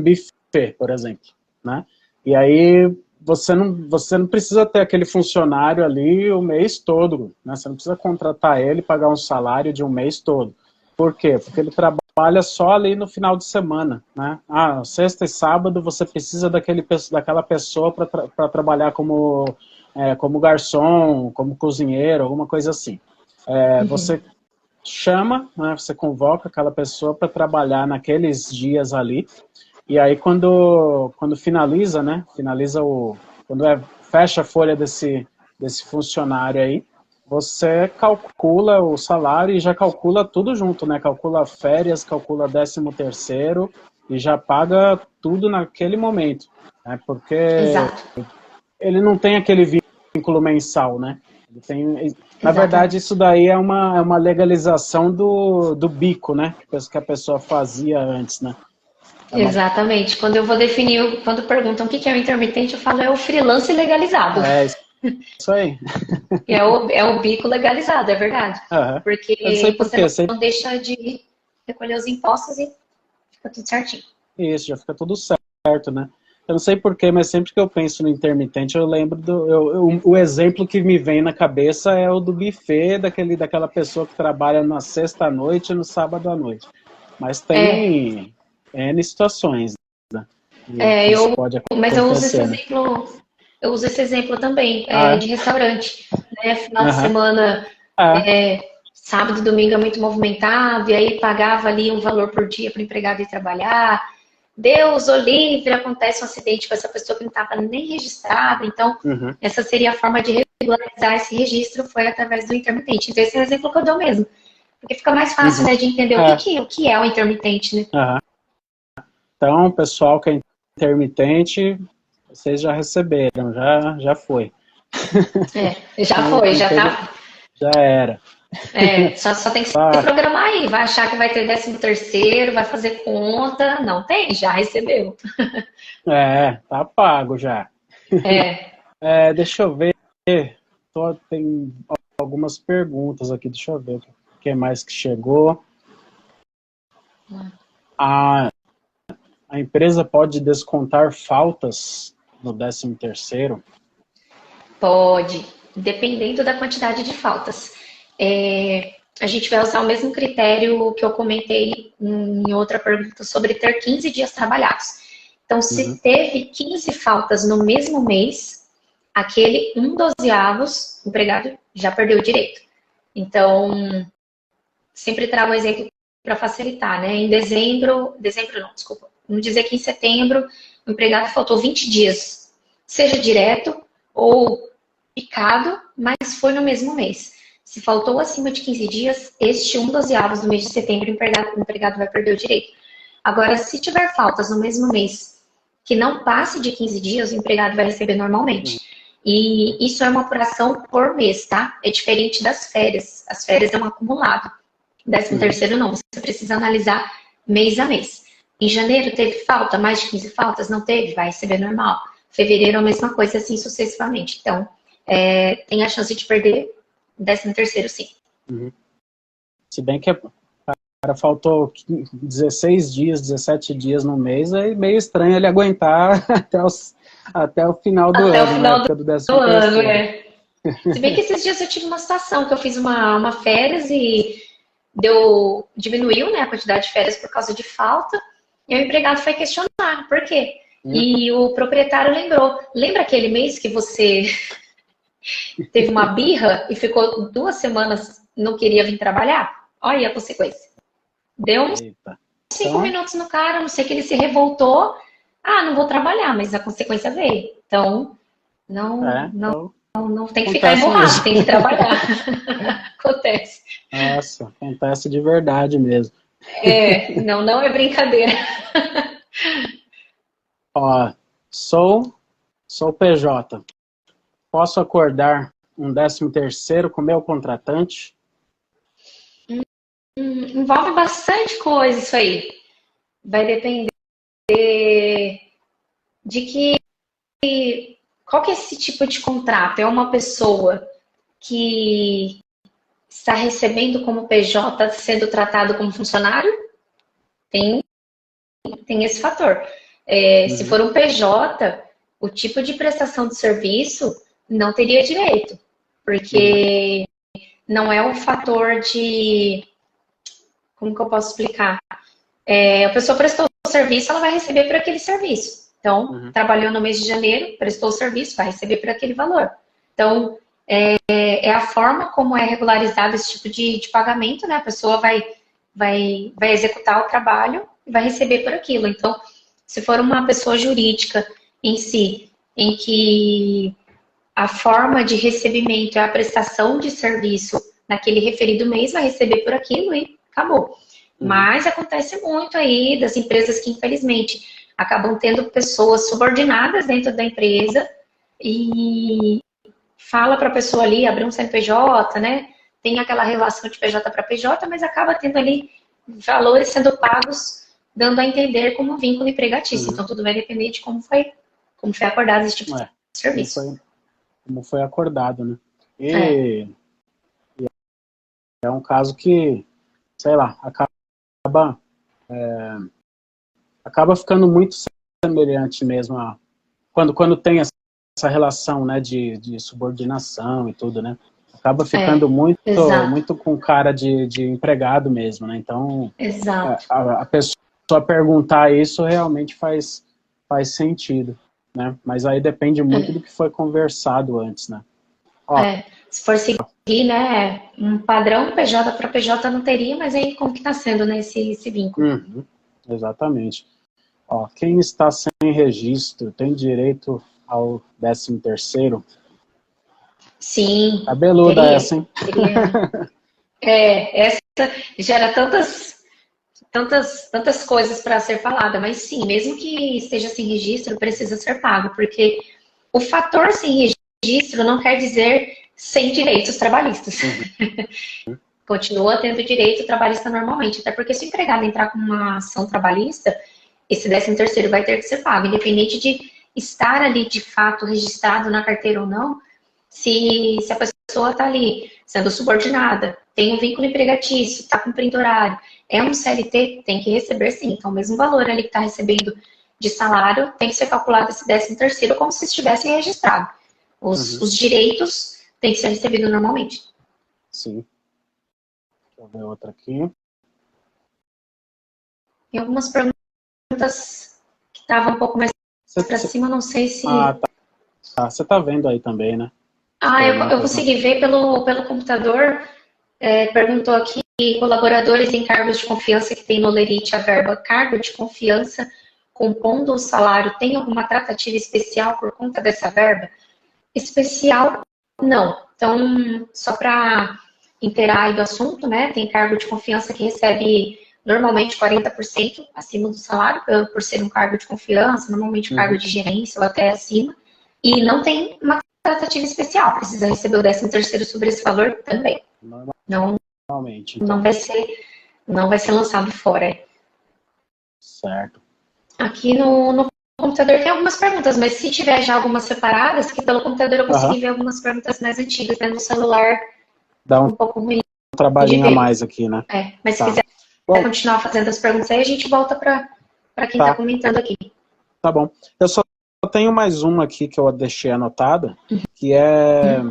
buffet, por exemplo, né? E aí você não precisa ter aquele funcionário ali o mês todo, né? Você não precisa contratar ele e pagar um salário de um mês todo. Por quê? Porque ele trabalha só ali no final de semana, né? Sexta e sábado você precisa daquela pessoa para trabalhar como garçom, como cozinheiro, alguma coisa assim. Você chama, né, você convoca aquela pessoa para trabalhar naqueles dias ali, e aí quando finaliza, né, fecha a folha desse funcionário aí, você calcula o salário e já calcula tudo junto, né? Calcula férias, calcula 13º e já paga tudo naquele momento, né? Porque Exato, ele não tem aquele vínculo mensal, né? Ele tem, na verdade, exatamente. isso daí é uma legalização do bico, né? Que a pessoa fazia antes, né? É uma, Exatamente. Quando eu vou definir, quando perguntam o que é o intermitente, eu falo é o freelance legalizado. é isso aí. É o bico legalizado, é verdade. Aham. Eu não sei Porque por você quê, sei não deixa de recolher os impostos e fica tudo certinho. isso, já fica tudo certo, né? Eu não sei porquê, mas sempre que eu penso no intermitente, eu lembro o exemplo que me vem na cabeça é o do buffet, daquela pessoa que trabalha na sexta-noite e no sábado à noite. Mas É, tem N situações, né, é, que isso eu, pode mas acontecer, né? eu uso esse exemplo também, Ah, de é? restaurante, né? Final de Aham. semana, Ah, sábado e domingo é muito movimentado, e aí pagava ali um valor por dia para o empregado ir trabalhar. Deus o livre, acontece um acidente com essa pessoa que não estava nem registrada, então uhum, essa seria a forma de regularizar esse registro, foi através do intermitente. Então esse é o exemplo que eu dou mesmo, porque fica mais fácil, uhum. né, de entender É, o que é o intermitente, né? aham. Então, pessoal que é intermitente, vocês já receberam, já foi. Já Não, foi, não já teve, tá. já era. Só tem que se Ah, programar aí. Vai achar que vai ter 13º, vai fazer conta. Não tem, já recebeu. tá pago já. É, Deixa eu ver, tem algumas perguntas aqui, deixa eu ver o que mais que chegou. A, a empresa pode descontar faltas no 13º? pode, dependendo da quantidade de faltas. A gente vai usar o mesmo critério que eu comentei em outra pergunta sobre ter 15 dias trabalhados. Então, Uhum, se teve 15 faltas no mesmo mês, aquele 1/12, o empregado já perdeu o direito. Então, sempre trago um exemplo para facilitar, né? Em dezembro não, desculpa. Vamos dizer que em setembro o empregado faltou 20 dias, seja direto ou picado, mas foi no mesmo mês. Se faltou acima de 15 dias, este 1/12 do mês de setembro, o empregado vai perder o direito. Agora, se tiver faltas no mesmo mês que não passe de 15 dias, o empregado vai receber uhum, normalmente. E isso é uma apuração por mês, tá? É diferente das férias. As férias é um acumulado. 13 uhum. terceiro não, você precisa analisar mês a mês. Em janeiro teve falta, mais de 15 faltas? Não teve, vai receber normal. Fevereiro a mesma coisa, assim sucessivamente. Então, tem a chance de perder 13º, sim. Uhum. Se bem que cara faltou 16 dias, 17 dias no mês, é meio estranho ele aguentar até o final do Até o ano, na final época do do décimo ano, terceiro. Se bem que esses dias eu tive uma situação que eu fiz uma férias e diminuiu, né, a quantidade de férias por causa de falta, e o empregado foi questionar, por quê? Hum, E o proprietário lembrou, lembra aquele mês que você teve uma birra e ficou 2 semanas não queria vir trabalhar? Olha aí a consequência. Deu uns Eita. 5 Então, minutos no cara, não sei que ele se revoltou. Ah, não vou trabalhar, mas a consequência veio. Então, não, então não tem que ficar acontece emburrado, mesmo. tem que trabalhar. Acontece. Nossa, acontece de verdade mesmo. Não é brincadeira. Ó, sou PJ. Posso acordar um 13º com meu contratante? Envolve bastante coisa isso aí. Vai depender de qual que é esse tipo de contrato? É uma pessoa que está recebendo como PJ sendo tratado como funcionário? Tem, tem esse fator. Se Uhum, for um PJ, o tipo de prestação de serviço não teria direito, uhum, porque não é um fator de. Como que eu posso explicar? A pessoa prestou o serviço, ela vai receber por aquele serviço. Então, uhum, trabalhou no mês de janeiro, prestou o serviço, vai receber por aquele valor. Então, é a forma como é regularizado esse tipo de pagamento, né? A pessoa vai executar o trabalho e vai receber por aquilo. Então, se for uma pessoa jurídica em si, em que a forma de recebimento é a prestação de serviço naquele referido mês, vai receber por aquilo e acabou. Mas acontece muito aí das empresas que, infelizmente, acabam tendo pessoas subordinadas dentro da empresa e fala para a pessoa ali abrir um CNPJ, né? Tem aquela relação de PJ para PJ, mas acaba tendo ali valores sendo pagos, dando a entender como vínculo empregatício. Então, tudo vai depender de como foi acordado esse tipo de serviço. Como foi acordado, né? E é um caso que, sei lá, acaba ficando muito semelhante mesmo quando tem essa relação, né, de subordinação e tudo, né? Acaba ficando muito com cara de empregado mesmo, né? Então, a pessoa perguntar isso realmente faz sentido, né? Mas aí depende muito do que foi conversado antes, né? Ó, se for seguir, né, um padrão PJ para PJ não teria, mas aí como que está sendo, né, esse vínculo? Exatamente. Ó, quem está sem registro tem direito ao 13º? Sim. Cabeluda essa, hein? Essa gera tantas coisas para ser falada, mas sim, mesmo que esteja sem registro, precisa ser pago, porque o fator sem registro não quer dizer sem direitos trabalhistas. Continua tendo direito trabalhista normalmente, até porque se o empregado entrar com uma ação trabalhista, esse 13º vai ter que ser pago, independente de estar ali de fato registrado na carteira ou não. Se a pessoa está ali sendo subordinada, tem um vínculo empregatício, está cumprindo horário, é um CLT, tem que receber sim. Então, o mesmo valor ali que está recebendo de salário tem que ser calculado esse 13º como se estivesse registrado. Os direitos têm que ser recebidos normalmente. Sim. Deixa eu ver outra aqui. Tem algumas perguntas que estavam um pouco mais para cima, não sei se... tá. Você está vendo aí também, né? Eu consegui ver pelo computador. Perguntou aqui, colaboradores em cargos de confiança que tem no Lerite a verba cargo de confiança compondo o salário, tem alguma tratativa especial por conta dessa verba? Especial, não. Então, só para inteirar aí do assunto, né, tem cargo de confiança que recebe normalmente 40% acima do salário, por ser um cargo de confiança, normalmente um cargo de gerência ou até acima, e não tem uma tratativa especial, precisa receber o 13º sobre esse valor também. Normalmente, então. Não vai ser lançado fora. Certo. Aqui no computador tem algumas perguntas, mas se tiver já algumas separadas, que pelo computador eu consegui ver algumas perguntas mais antigas, né? No celular dá um pouco ruim. Um trabalhinho a mais aqui, né? Mas se quiser continuar fazendo as perguntas aí, a gente volta para quem está comentando aqui. Tá bom. Eu só tenho mais uma aqui que eu deixei anotada, que é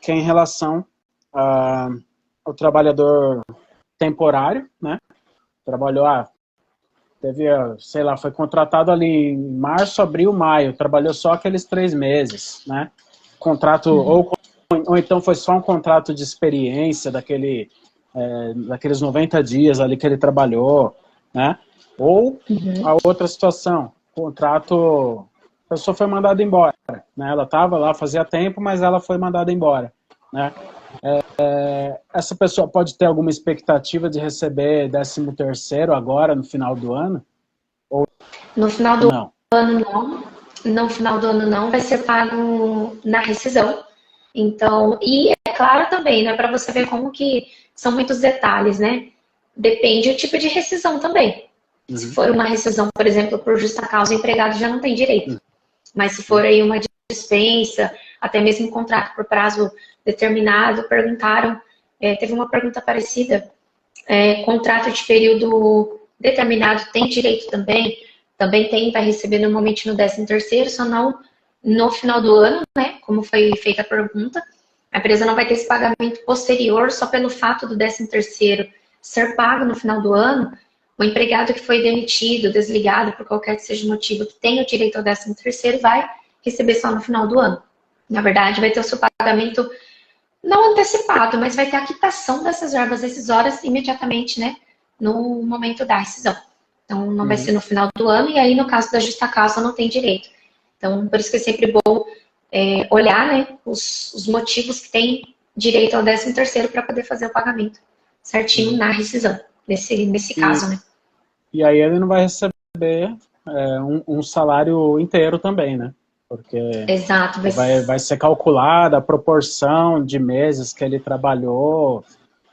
em relação ao trabalhador temporário, né? Trabalhou, sei lá, foi contratado ali em março, abril, maio, trabalhou só aqueles 3 meses, né? Contrato, ou então foi só um contrato de experiência daqueles 90 dias ali que ele trabalhou, né? Ou a outra situação, contrato, a pessoa foi mandada embora, né? Ela estava lá, fazia tempo, mas ela foi mandada embora, né? Essa pessoa pode ter alguma expectativa de receber 13º agora, no final do ano? Ou no final do ano, não. No final do ano, não. Vai ser pago na rescisão. Então, e é claro também, né, para você ver como que são muitos detalhes, né? Depende do tipo de rescisão também. Se for uma rescisão, por exemplo, por justa causa, o empregado já não tem direito. Mas se for aí uma dispensa, até mesmo um contrato por prazo determinado, perguntaram, teve uma pergunta parecida, contrato de período determinado tem direito também? Também tem, vai receber normalmente no 13º, só não no final do ano, né, como foi feita a pergunta. A empresa não vai ter esse pagamento posterior só pelo fato do 13º ser pago no final do ano. O empregado que foi demitido, desligado, por qualquer que seja o motivo, que tem o direito ao 13º, vai receber só no final do ano. Na verdade, vai ter o seu pagamento não antecipado, mas vai ter a quitação dessas verbas decisórias imediatamente, né, no momento da rescisão. Então, não vai ser no final do ano, e aí, no caso da justa causa, não tem direito. Então, por isso que é sempre bom olhar, né, os motivos que tem direito ao 13º para poder fazer o pagamento certinho na rescisão, nesse caso, né? E aí ele não vai receber um salário inteiro também, né? Porque Exato, vai ser calculada a proporção de meses que ele trabalhou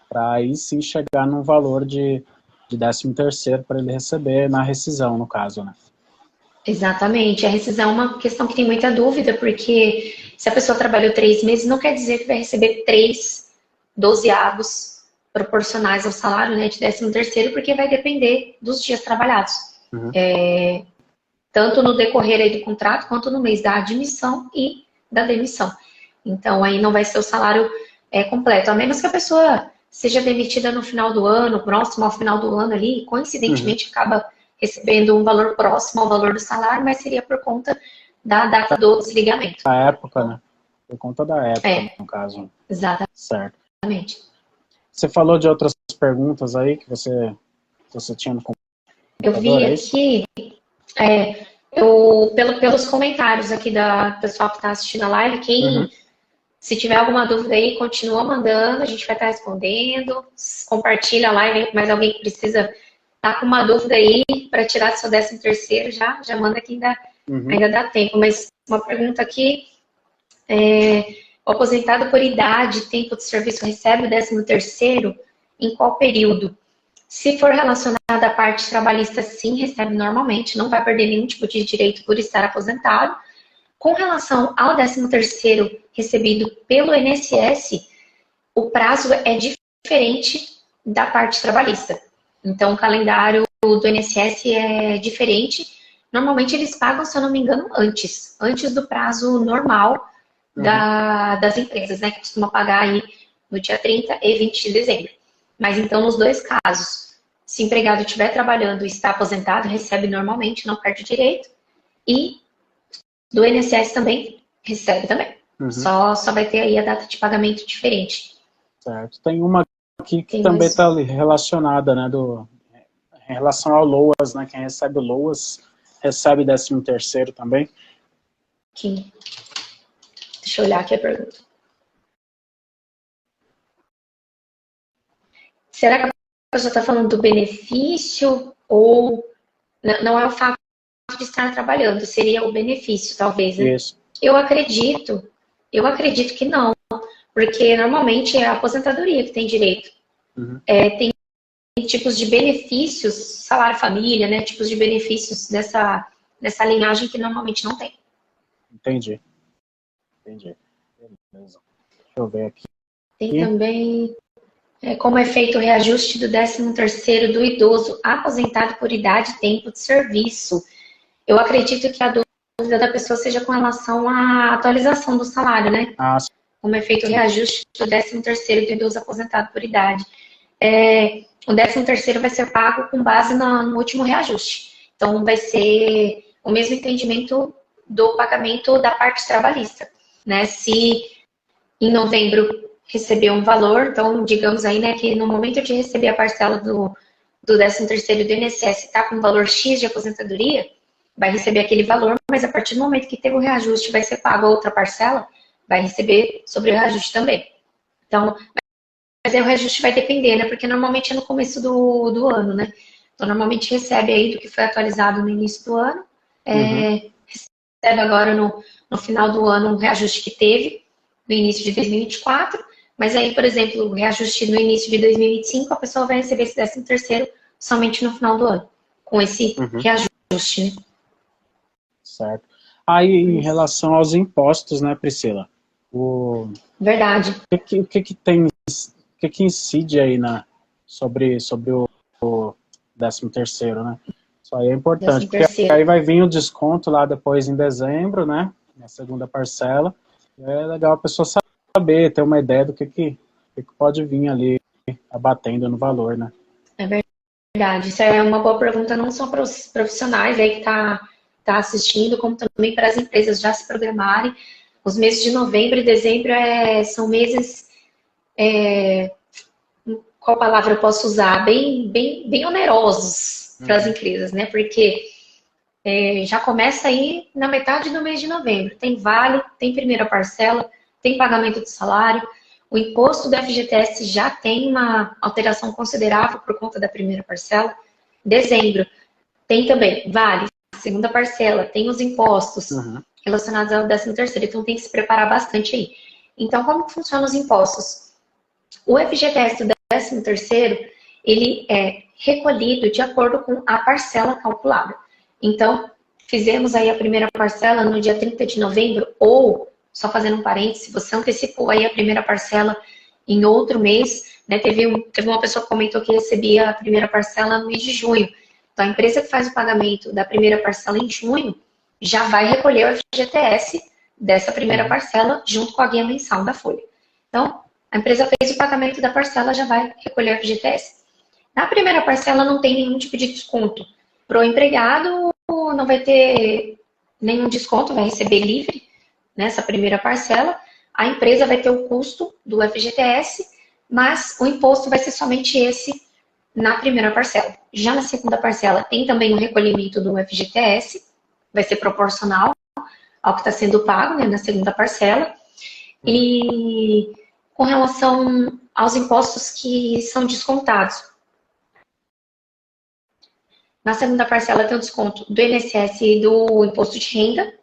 para aí sim chegar num valor de 13º para ele receber na rescisão, no caso, né? Exatamente. A rescisão é uma questão que tem muita dúvida, porque se a pessoa trabalhou 3 meses, não quer dizer que vai receber 3 dozeavos proporcionais ao salário, né, de 13º, porque vai depender dos dias trabalhados. Uhum. Tanto no decorrer aí do contrato, quanto no mês da admissão e da demissão. Então, aí não vai ser o salário completo, a menos que a pessoa seja demitida no final do ano, próximo ao final do ano ali, coincidentemente acaba recebendo um valor próximo ao valor do salário, mas seria por conta da data do desligamento. A época, né? Por conta da época, no caso. Exatamente. Certo. Você falou de outras perguntas aí que você tinha no computador? Eu vi aqui, pelos comentários aqui da pessoal que está assistindo a live, se tiver alguma dúvida aí, continua mandando, a gente vai estar respondendo, compartilha a live aí com mais alguém que precisa tá com uma dúvida aí para tirar seu 13º, já manda que ainda dá tempo. Mas uma pergunta aqui, o aposentado por idade, tempo de serviço, recebe o 13º em qual período? Se for relacionado à parte trabalhista, sim, recebe normalmente, não vai perder nenhum tipo de direito por estar aposentado. Com relação ao 13º recebido pelo INSS, o prazo é diferente da parte trabalhista. Então, o calendário do INSS é diferente. Normalmente, eles pagam, se eu não me engano, antes do prazo normal das empresas, né? Que costumam pagar aí no dia 30 e 20 de dezembro. Mas, então, nos dois casos, se o empregado estiver trabalhando e está aposentado, recebe normalmente, não perde direito. E do INSS também, recebe também. Só vai ter aí a data de pagamento diferente. Certo. Tem uma aqui que também está relacionada, né, em relação ao LOAS, né, quem recebe o LOAS recebe 13º também. Aqui. Deixa eu olhar aqui a pergunta. Será que a pessoa está falando do benefício ou não é o fato de estar trabalhando, seria o benefício, talvez, né? Isso. Eu acredito que não, porque normalmente é a aposentadoria que tem direito. Tem tipos de benefícios, salário família, né? Tipos de benefícios nessa linhagem que normalmente não tem. Entendi. Beleza. Deixa eu ver aqui. Tem também como é feito o reajuste do 13º do idoso aposentado por idade e tempo de serviço. Eu acredito que a dúvida da pessoa seja com relação à atualização do salário, né? Como é feito o reajuste do 13º do idoso aposentado por idade. O 13º vai ser pago com base no último reajuste. Então, vai ser o mesmo entendimento do pagamento da parte trabalhista, né? Se em novembro recebeu um valor, então, digamos aí, né, que no momento de receber a parcela do 13º do INSS está com valor X de aposentadoria, vai receber aquele valor, mas a partir do momento que teve o reajuste, vai ser pago a outra parcela, vai receber sobre o reajuste também. Então, mas aí o reajuste vai depender, né? Porque normalmente é no começo do ano, né? Então, normalmente recebe aí do que foi atualizado no início do ano, recebe agora no final do ano um reajuste que teve no início de 2024, mas aí, por exemplo, o reajuste no início de 2025, a pessoa vai receber esse 13º somente no final do ano, com esse reajuste, né? Certo. Aí, em relação aos impostos, né, Priscila? Verdade. O que incide aí sobre o 13º, né? Isso aí é importante, porque aí vai vir o desconto lá depois em dezembro, né? Na segunda parcela. É legal a pessoa saber, ter uma ideia do que pode vir ali abatendo no valor, né? É verdade. Isso é uma boa pergunta não só para os profissionais aí que tá assistindo, como também para as empresas já se programarem. Os meses de novembro e dezembro são meses, qual palavra eu posso usar? Bem onerosos para as empresas, né? Porque já começa aí na metade do mês de novembro. Tem vale, tem primeira parcela, tem pagamento de salário. O imposto do FGTS já tem uma alteração considerável por conta da primeira parcela. Dezembro tem também vale, segunda parcela, tem os impostos relacionados ao 13º, então tem que se preparar bastante aí. Então, como que funcionam os impostos? O FGTS do 13º, ele é recolhido de acordo com a parcela calculada. Então, fizemos aí a primeira parcela no dia 30 de novembro, ou, só fazendo um parênteses, se você antecipou aí a primeira parcela em outro mês, né, teve uma pessoa que comentou que recebia a primeira parcela no mês de junho. Então, a empresa que faz o pagamento da primeira parcela em junho, já vai recolher o FGTS dessa primeira parcela, junto com a guia mensal da folha. Então, a empresa fez o pagamento da parcela, já vai recolher o FGTS. Na primeira parcela, não tem nenhum tipo de desconto. Para o empregado, não vai ter nenhum desconto, vai receber livre nessa primeira parcela. A empresa vai ter o custo do FGTS, mas o imposto vai ser somente esse na primeira parcela. Já na segunda parcela, tem também o recolhimento do FGTS, vai ser proporcional ao que está sendo pago, né, na segunda parcela. E com relação aos impostos que são descontados, na segunda parcela tem o desconto do INSS e do imposto de renda,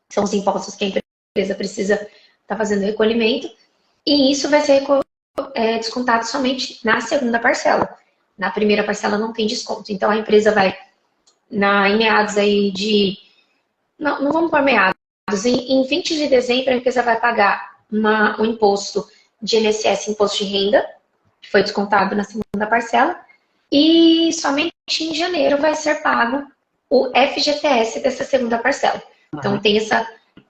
são os impostos que a empresa precisa estar fazendo recolhimento, e isso vai ser descontado somente na segunda parcela. Na primeira parcela não tem desconto. Então a empresa vai, em meados aí de... Não vamos por meados. Em 20 de dezembro a empresa vai pagar o imposto de INSS, imposto de renda, que foi descontado na segunda parcela, e somente em janeiro vai ser pago o FGTS dessa segunda parcela. Então tem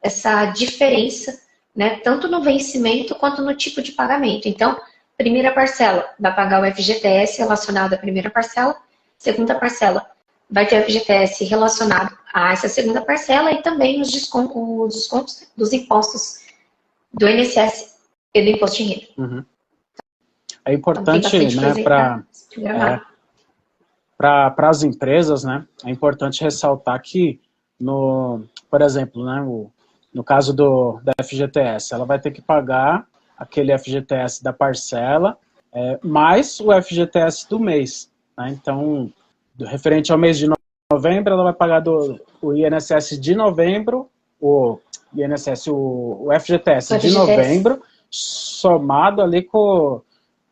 essa diferença, né, tanto no vencimento quanto no tipo de pagamento. Então, primeira parcela vai pagar o FGTS relacionado à primeira parcela, segunda parcela vai ter o FGTS relacionado a essa segunda parcela e também os descontos dos impostos do INSS e do imposto de renda. É importante, né, para as empresas, né, é importante ressaltar que, por exemplo, né, no caso da FGTS, ela vai ter que pagar aquele FGTS da parcela, mais o FGTS do mês. Né? Então, referente ao mês de novembro, ela vai pagar o INSS de novembro, o FGTS de novembro, somado ali com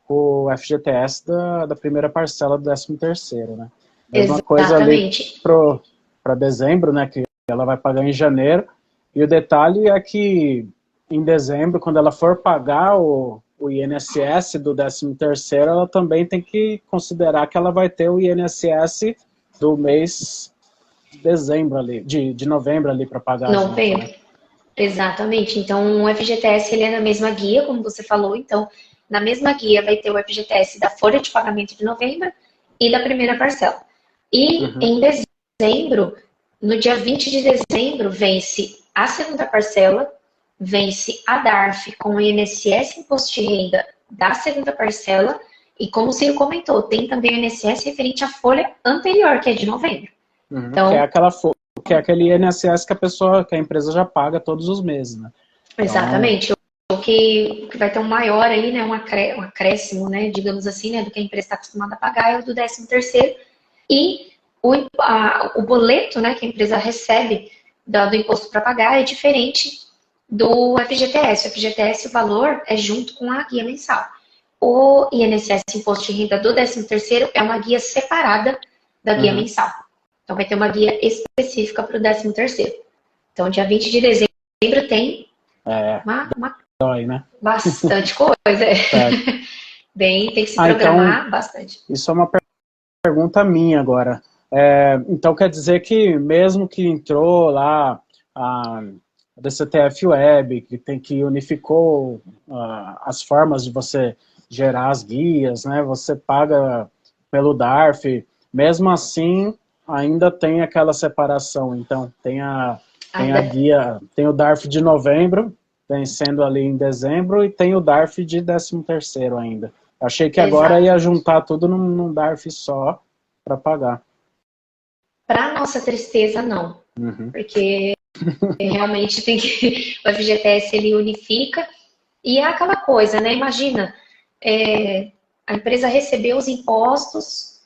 o FGTS da primeira parcela do 13º, né? Mesma coisa ali para dezembro, né, que ela vai pagar em janeiro, e o detalhe é que em dezembro, quando ela for pagar o INSS do 13º, ela também tem que considerar que ela vai ter o INSS do mês de dezembro ali, de novembro ali para pagar. Novembro, né? Exatamente. Então, o FGTS ele é na mesma guia, como você falou. Então, na mesma guia vai ter o FGTS da folha de pagamento de novembro e da primeira parcela. E em dezembro, no dia 20 de dezembro, vence a segunda parcela, vence a DARF com o INSS Imposto de Renda da segunda parcela, e como o Ciro comentou, tem também o INSS referente à folha anterior, que é de novembro. Então, que é aquele INSS que a empresa já paga todos os meses, né? Exatamente. O que vai ter um maior aí, né, um acréscimo, né, digamos assim, né, do que a empresa está acostumada a pagar é o do 13º, e o boleto, né, que a empresa recebe do imposto para pagar é diferente do FGTS. O FGTS, o valor é junto com a guia mensal. O INSS, Imposto de Renda do 13º, é uma guia separada da guia mensal. Então, vai ter uma guia específica para o 13º. Então, dia 20 de dezembro tem bastante coisa. Tem que se programar então, bastante. Isso é uma pergunta minha agora. Então, quer dizer que mesmo que entrou lá a DCTF Web, que unificou as formas de você gerar as guias, né? Você paga pelo DARF, mesmo assim ainda tem aquela separação. Então tem a guia, tem o DARF de novembro, vencendo ali em dezembro, e tem o DARF de 13º ainda. Achei que agora ia juntar tudo num DARF só para pagar. Para nossa tristeza, não. Porque realmente tem que... O FGTS, ele unifica. E é aquela coisa, né? Imagina, a empresa recebeu os impostos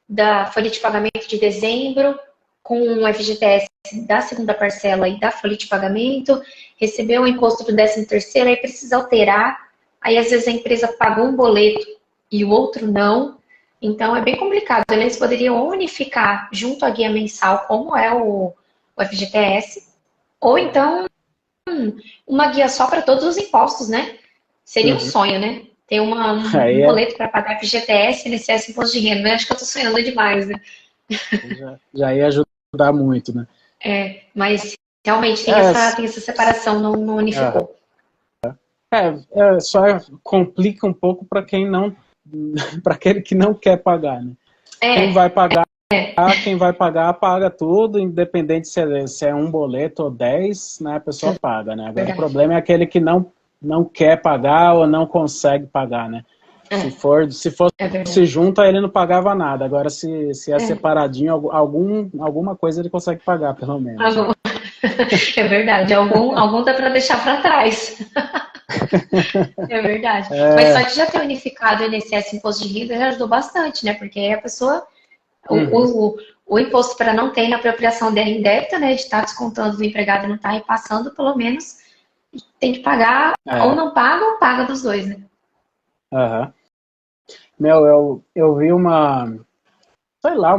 da folha de pagamento de dezembro, com o FGTS da segunda parcela e da folha de pagamento, recebeu o imposto do 13º, aí precisa alterar, aí às vezes a empresa pagou um boleto e o outro não, então é bem complicado. Eles poderiam unificar junto à guia mensal, como é o FGTS, ou então uma guia só para todos os impostos, né? Seria um sonho, né? Ter um boleto para pagar FGTS, INSS, Imposto de Renda. Acho que eu tô sonhando demais, né? Já ia ajudar muito, né? Mas realmente tem essa separação, não unificou. Só complica um pouco para quem não, para aquele que não quer pagar, né? Quem vai pagar, quem vai pagar, paga tudo, independente se é um boleto ou 10, né? A pessoa paga, né? Agora o problema é aquele que não quer pagar ou não consegue pagar, né? Se fosse junto, aí ele não pagava nada. Agora, se é separadinho, alguma coisa ele consegue pagar, pelo menos. É verdade. Algum dá para deixar para trás. É verdade. Mas só de já ter unificado o INSS e Imposto de Renda já ajudou bastante, né? Porque aí a pessoa... O imposto para não ter na apropriação dela indébita, né? De estar descontando do empregado e não estar repassando, pelo menos tem que pagar, ou não paga, ou paga dos dois, né? Eu vi sei lá,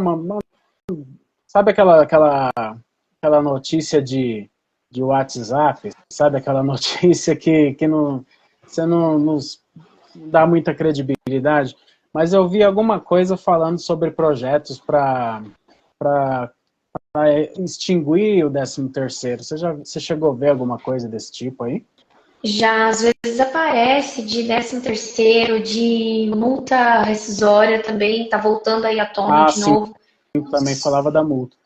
sabe aquela notícia de WhatsApp? Sabe aquela notícia que você não dá muita credibilidade? Mas eu vi alguma coisa falando sobre projetos para extinguir o 13º. Você chegou a ver alguma coisa desse tipo aí? Já, às vezes aparece de 13º, de multa rescisória também, tá voltando aí à tona de novo. Também falava da multa.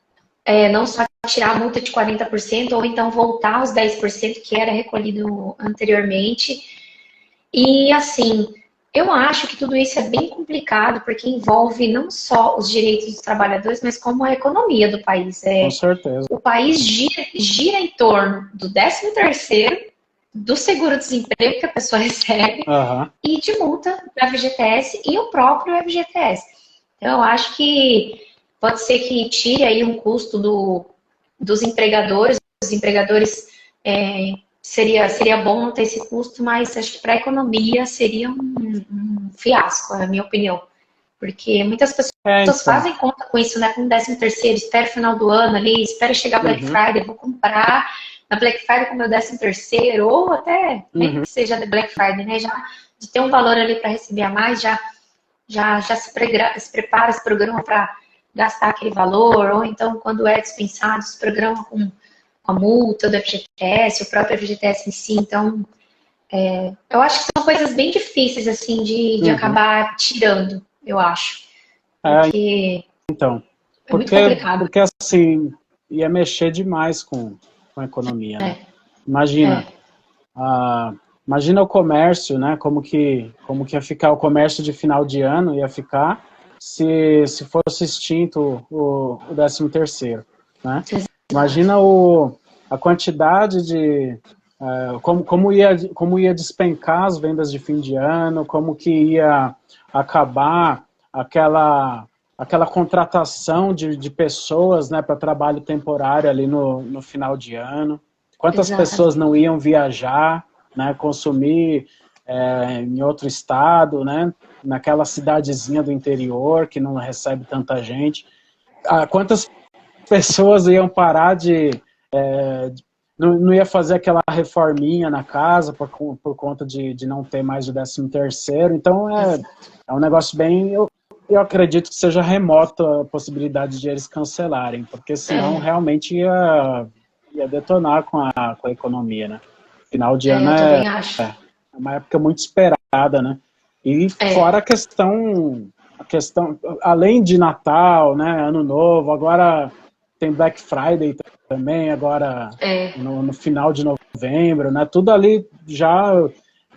Não só tirar a multa de 40%, ou então voltar aos 10% que era recolhido anteriormente. E assim, eu acho que tudo isso é bem complicado, porque envolve não só os direitos dos trabalhadores, mas como a economia do país. Com certeza. O país gira em torno do 13º, do seguro-desemprego que a pessoa recebe, e de multa da FGTS e o próprio FGTS. Então, eu acho que pode ser que tire aí um custo dos empregadores. Os empregadores seria bom não ter esse custo, mas acho que para a economia seria um fiasco, na minha opinião. Porque muitas pessoas fazem conta com isso, né? Com o 13º, espera o final do ano ali, espera chegar Black Friday, vou comprar na Black Friday com o meu 13º, ou até nem que seja da Black Friday, né? Já de ter um valor ali para receber a mais, já se prepara, se programa para gastar aquele valor, ou então quando é dispensado, se programa com a multa do FGTS, o próprio FGTS em si. Então, eu acho que são coisas bem difíceis, assim, de acabar tirando, eu acho. Porque é muito complicado. Porque, assim, ia mexer demais com a economia, né? Imagina, imagina o comércio, né? Como que ia ficar o comércio de final de ano, ia ficar se fosse extinto o 13º, né? Imagina a quantidade de... como ia despencar as vendas de fim de ano, como que ia acabar aquela contratação de pessoas, né, para trabalho temporário ali no final de ano. Quantas pessoas não iam viajar, né, consumir em outro estado, né, naquela cidadezinha do interior que não recebe tanta gente. Quantas pessoas iam parar não ia fazer aquela reforminha na casa por conta de não ter mais o 13º. Então, é um negócio bem... Eu acredito que seja remota a possibilidade de eles cancelarem, porque senão realmente ia detonar com a economia, né? Final de ano é uma época muito esperada, né? E fora a questão, além de Natal, né, Ano Novo, agora tem Black Friday também, agora no final de novembro, né? Tudo ali já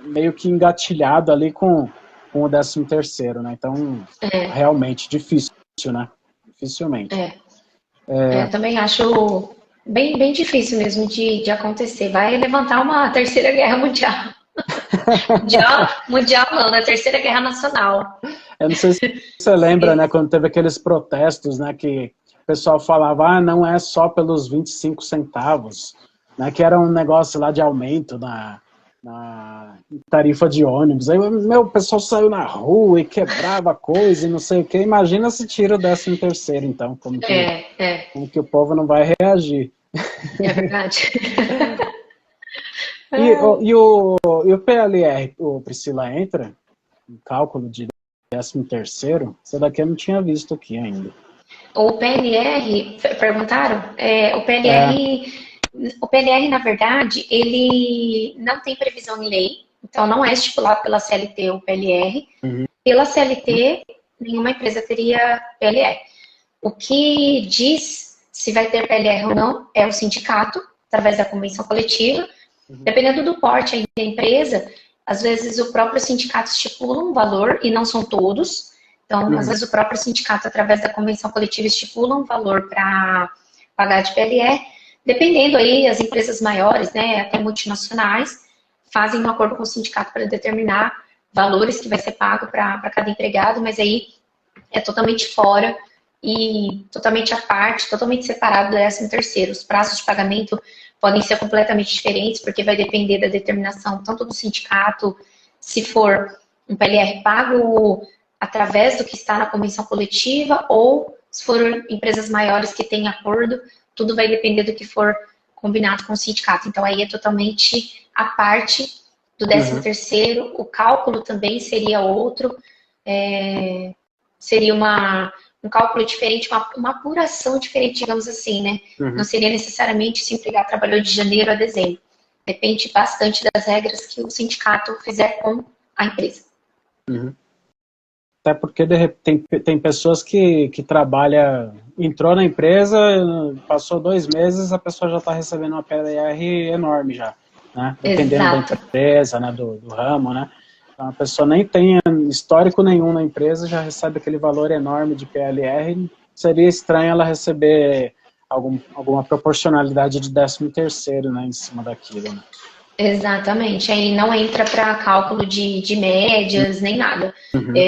meio que engatilhado ali com o 13º, né? Então, realmente difícil, né? Dificilmente. Eu também acho bem difícil mesmo de acontecer. Vai levantar uma terceira guerra mundial. Mundial não, né? Terceira guerra nacional. Eu não sei se você lembra, né, quando teve aqueles protestos, né, que o pessoal falava, não é só pelos 25 centavos, né, que era um negócio lá de aumento na tarifa de ônibus. Aí, o pessoal saiu na rua e quebrava coisa e não sei o que. Imagina se tira o 13º, então, como que o povo não vai reagir. É verdade. E o PLR, o Priscila, entra em cálculo de 13º? Essa daqui eu não tinha visto aqui ainda. O PLR, perguntaram? O PLR, na verdade, ele não tem previsão em lei, então não é estipulado pela CLT ou PLR. Pela CLT, nenhuma empresa teria PLR. O que diz se vai ter PLR ou não é o sindicato, através da convenção coletiva. Dependendo do porte da empresa, às vezes o próprio sindicato estipula um valor, e não são todos. Então, às vezes o próprio sindicato, através da convenção coletiva, estipula um valor para pagar de PLR. Dependendo aí, as empresas maiores, né, até multinacionais, fazem um acordo com o sindicato para determinar valores que vai ser pago para cada empregado, mas aí é totalmente fora e totalmente à parte, totalmente separado do 13º. Os prazos de pagamento podem ser completamente diferentes, porque vai depender da determinação tanto do sindicato, se for um PLR pago através do que está na convenção coletiva, ou se for empresas maiores que têm acordo, tudo vai depender do que for combinado com o sindicato. Então, aí é totalmente a parte do 13º, o cálculo também seria outro, seria um cálculo diferente, uma apuração diferente, digamos assim, né? Não seria necessariamente se o empregado trabalhou de janeiro a dezembro. Depende bastante das regras que o sindicato fizer com a empresa. Até porque tem pessoas que trabalham, entrou na empresa, passou 2 meses, a pessoa já está recebendo uma PLR enorme já, né? Dependendo da empresa, né, do ramo, né? Então, a pessoa nem tem histórico nenhum na empresa, já recebe aquele valor enorme de PLR, seria estranho ela receber alguma proporcionalidade de 13º, né, em cima daquilo, né? Exatamente, aí não entra para cálculo de médias, nem nada.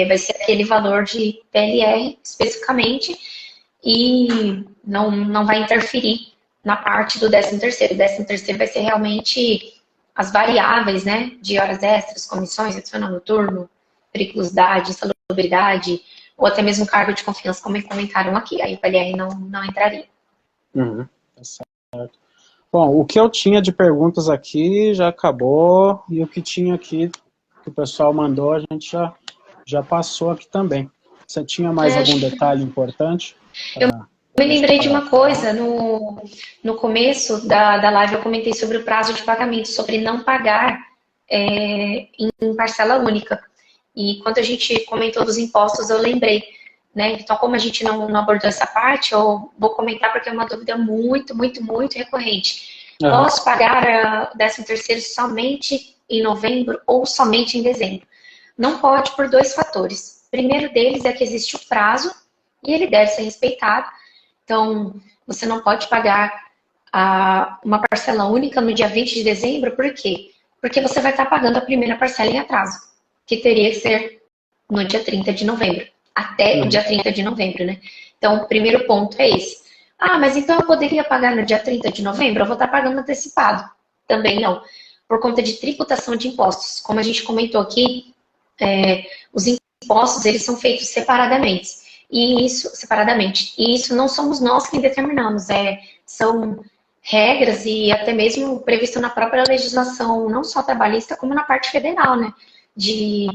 Vai ser aquele valor de PLR especificamente e não vai interferir na parte do 13º. O 13º vai ser realmente as variáveis, né, de horas extras, comissões, adicional noturno, periculosidade, insalubridade, ou até mesmo cargo de confiança, como comentaram aqui. Aí o PLR não entraria. Tá certo. Bom, o que eu tinha de perguntas aqui já acabou, e o que tinha aqui, que o pessoal mandou, a gente já passou aqui também. Você tinha mais algum detalhe importante? Eu me lembrei de uma coisa, no começo da live eu comentei sobre o prazo de pagamento, sobre não pagar em parcela única. E quando a gente comentou dos impostos, eu lembrei, né? Então, como a gente não abordou essa parte, eu vou comentar porque é uma dúvida muito recorrente. Posso pagar o 13º somente em novembro ou somente em dezembro? Não pode, por 2 fatores. O primeiro deles é que existe o prazo e ele deve ser respeitado. Então, você não pode pagar uma parcela única no dia 20 de dezembro, por quê? Porque você vai estar pagando a primeira parcela em atraso, que teria que ser no dia 30 de novembro, até o dia 30 de novembro, né? Então, o primeiro ponto é esse. Mas então eu poderia pagar no dia 30 de novembro? Eu vou estar pagando antecipado. Também não. Por conta de tributação de impostos. Como a gente comentou aqui, os impostos, eles são feitos separadamente. E isso não somos nós quem determinamos. São regras e até mesmo previsto na própria legislação, não só trabalhista, como na parte federal, né? De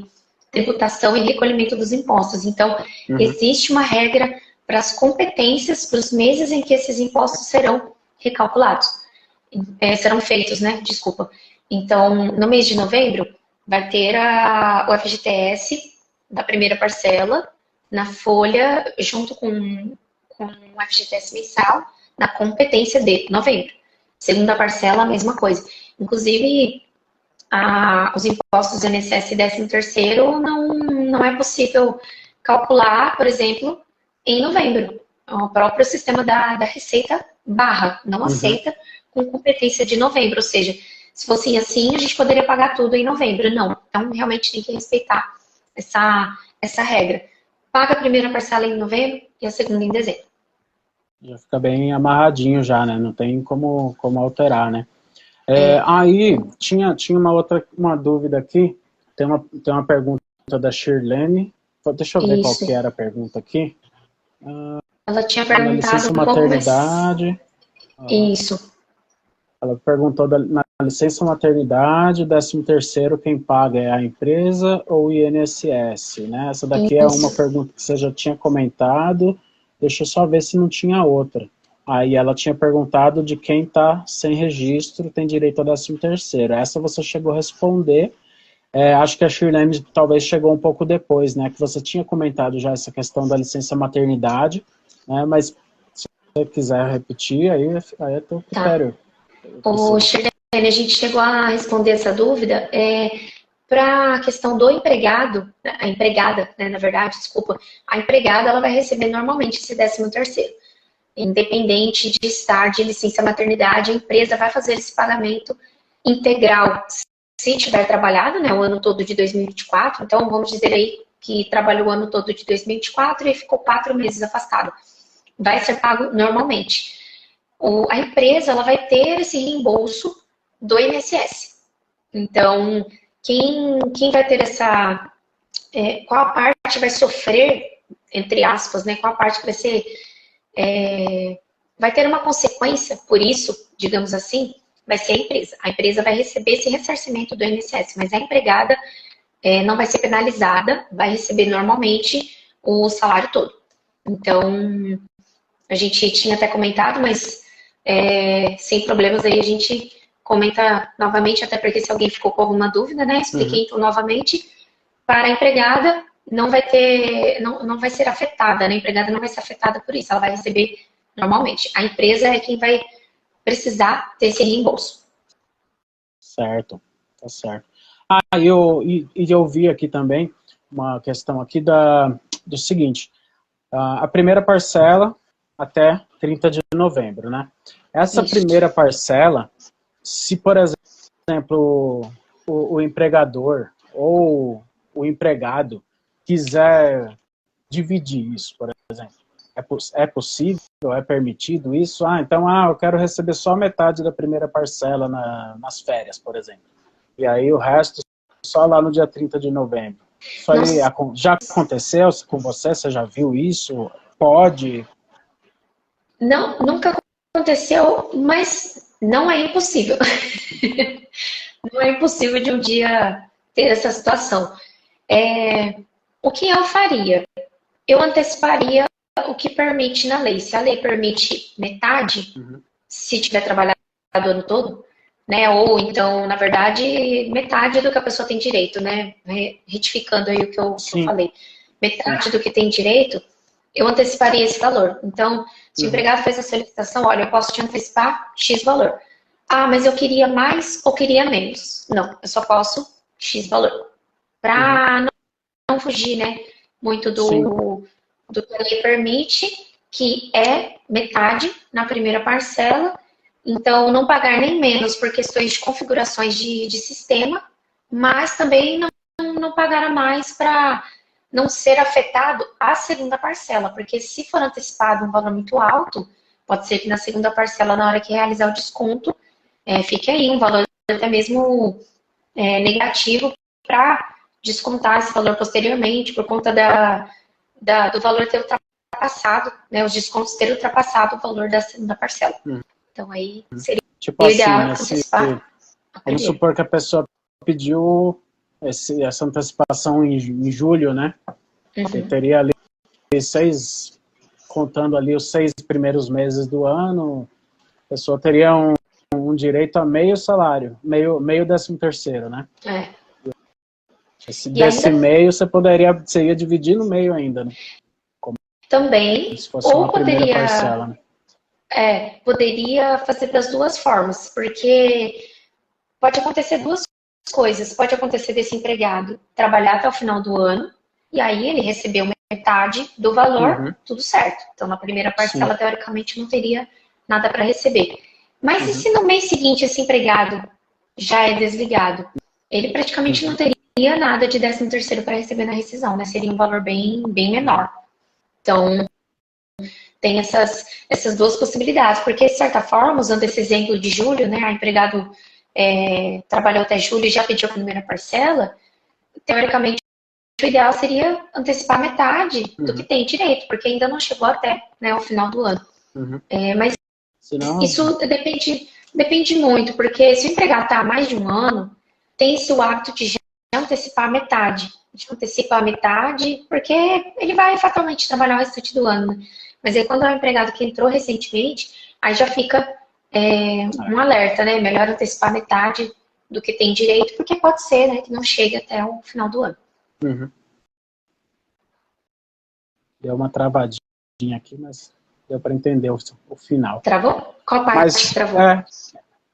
tributação e recolhimento dos impostos. Então, existe uma regra para as competências, para os meses em que esses impostos serão recalculados. Serão feitos, né? Desculpa. Então, no mês de novembro, vai ter o FGTS da primeira parcela na folha, junto com o FGTS mensal, na competência de novembro. Segunda parcela, a mesma coisa. Inclusive, os impostos do INSS e 13º não é possível calcular, por exemplo, em novembro. o próprio sistema da Receita barra, não aceita com competência de novembro, ou seja, se fosse assim, a gente poderia pagar tudo em novembro, não. Então, realmente tem que respeitar essa regra. Paga a primeira parcela em novembro e a segunda em dezembro. Já fica bem amarradinho já, né? Não tem como alterar, né? Aí, tinha uma dúvida aqui, tem uma pergunta da Shirlene. Deixa eu ver qual que era a pergunta aqui. Ela tinha Na perguntado licença um pouco maternidade. Isso. Ela perguntou na licença maternidade, 13º, quem paga é a empresa ou o INSS, né? Essa daqui é uma pergunta que você já tinha comentado. Deixa eu só ver se não tinha outra. Aí ela tinha perguntado de quem está sem registro tem direito ao 13º. Essa você chegou a responder. Acho que a Shirlene talvez chegou um pouco depois, né? Que você tinha comentado já essa questão da licença maternidade, né? Mas se você quiser repetir, aí é teu critério. O Shirlene, a gente chegou a responder essa dúvida para a questão do empregado, a empregada, né, na verdade, desculpa, a empregada ela vai receber normalmente esse 13º. Independente de estar de licença maternidade, a empresa vai fazer esse pagamento integral. Se tiver trabalhado, né, o ano todo de 2024, então vamos dizer aí que trabalhou o ano todo de 2024 e ficou 4 meses afastado. Vai ser pago normalmente. A empresa ela vai ter esse reembolso do INSS. Então, quem vai ter qual a parte vai sofrer, entre aspas, né, qual a parte que vai ser, vai ter uma consequência por isso, digamos assim, vai ser a empresa. A empresa vai receber esse ressarcimento do INSS, mas a empregada não vai ser penalizada, vai receber normalmente o salário todo. Então, a gente tinha até comentado, mas sem problemas aí a gente comenta novamente, até porque se alguém ficou com alguma dúvida, né? Expliquei então novamente. Para a empregada, não vai ser afetada, né? A empregada não vai ser afetada por isso, ela vai receber normalmente. A empresa é quem vai precisar ter esse reembolso. Certo, tá certo. Eu vi aqui também uma questão aqui do seguinte, a primeira parcela até 30 de novembro, né? Essa primeira parcela, se, por exemplo, o empregador ou o empregado quiser dividir isso, por exemplo, é possível, é permitido isso? Então, eu quero receber só metade da primeira parcela nas férias, por exemplo. E aí o resto só lá no dia 30 de novembro. Isso aí já aconteceu com você? Você já viu isso? Pode? Não, nunca aconteceu, mas não é impossível. Não é impossível de um dia ter essa situação. O que eu faria? Eu anteciparia o que permite na lei. Se a lei permite metade, se tiver trabalhado o ano todo, né? Ou então, na verdade, metade do que a pessoa tem direito, né? Retificando aí o que eu falei. Metade do que tem direito, eu anteciparia esse valor. Então, se o empregado fez a solicitação, olha, eu posso te antecipar X valor. Mas eu queria mais ou queria menos? Não, eu só posso X valor. Para não fugir, né, muito do que a lei permite, que é metade na primeira parcela. Então, não pagar nem menos por questões de configurações de sistema, mas também não pagar a mais para não ser afetado a segunda parcela, porque se for antecipado um valor muito alto, pode ser que na segunda parcela, na hora que realizar o desconto, fique aí um valor até mesmo negativo para descontar esse valor posteriormente, por conta do valor ter ultrapassado, né, os descontos terem ultrapassado o valor da segunda parcela. Então aí seria tipo assim, ideal antecipar. Vamos supor que a pessoa pediu essa antecipação em julho, né? Você teria ali contando ali os 6 primeiros meses do ano, a pessoa teria um direito a meio salário, meio 13º, né? Desse ainda, meio você ia dividir no meio ainda, né? Também, se fosse uma primeira parcela, né? Poderia fazer das duas formas, porque pode acontecer duas coisas. Pode acontecer desse empregado trabalhar até o final do ano, e aí ele recebeu metade do valor, tudo certo. Então, na primeira parcela, teoricamente, não teria nada para receber. Mas e se no mês seguinte esse empregado já é desligado? Ele praticamente não teria nada de 13º para receber na rescisão, né? Seria um valor bem menor. Então, tem essas duas possibilidades, porque, de certa forma, usando esse exemplo de julho, né, a empregado trabalhou até julho e já pediu a primeira parcela, teoricamente, o ideal seria antecipar metade do que tem direito, porque ainda não chegou até, né, o final do ano. Mas isso depende muito, porque se o empregado está há mais de um ano, tem-se o hábito de já antecipar a metade. A gente antecipa a metade, porque ele vai fatalmente trabalhar o restante do ano, né? Mas aí quando é um empregado que entrou recentemente, aí já fica um alerta, né? Melhor antecipar metade do que tem direito, porque pode ser, né, que não chegue até o final do ano. Deu uma travadinha aqui, mas deu para entender o final. Travou? Qual parte travou?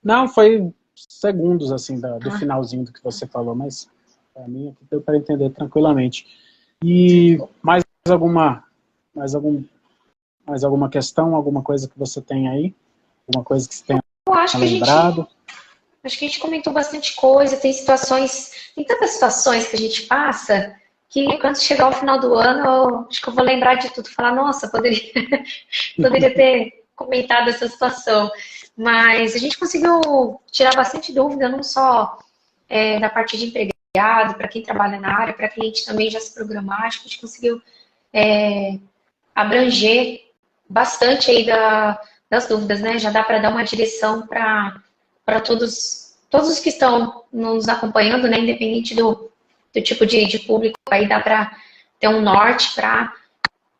Não, foi segundos, assim, do finalzinho do que você falou, mas para mim aqui deu para entender tranquilamente. E mais alguma questão, alguma coisa que você tem aí? Alguma coisa que você tenha lembrado? Acho que a gente comentou bastante coisa, tem tantas situações que a gente passa, que quando chegar ao final do ano, acho que eu vou lembrar de tudo, falar, nossa, poderia ter comentado essa situação. Mas a gente conseguiu tirar bastante dúvida, não só da parte de empregado, para quem trabalha na área, para cliente também já se programar, acho que a gente conseguiu abranger bastante aí das dúvidas, né? Já dá para dar uma direção para todos os que estão nos acompanhando, né? Independente do tipo de público, aí dá para ter um norte para,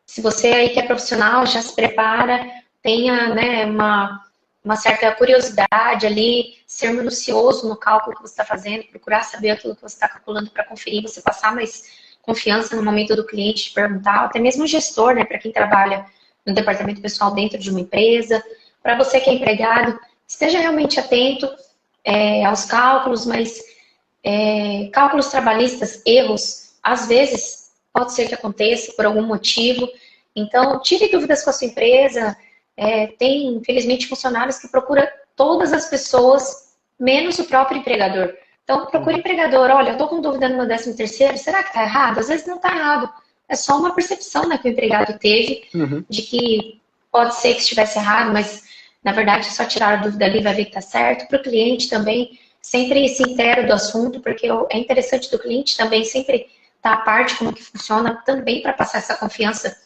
se você aí que é profissional, já se prepara, tenha, né, uma certa curiosidade ali, ser minucioso no cálculo que você está fazendo, procurar saber aquilo que você está calculando para conferir, você passar mais confiança no momento do cliente, te perguntar, até mesmo o gestor, né, para quem trabalha no departamento pessoal dentro de uma empresa, para você que é empregado, esteja realmente atento aos cálculos, mas cálculos trabalhistas, erros, às vezes pode ser que aconteça por algum motivo, então tire dúvidas com a sua empresa. Tem, infelizmente, funcionários que procuram todas as pessoas, menos o próprio empregador. Então, procure o empregador, olha, eu estou com dúvida no meu 13º, será que está errado? Às vezes não está errado, é só uma percepção, né, que o empregado teve, de que pode ser que estivesse errado, mas, na verdade, só tirar a dúvida ali vai ver que está certo. Para o cliente também, sempre se inteira do assunto, porque é interessante do cliente também sempre estar a parte como que funciona, também para passar essa confiança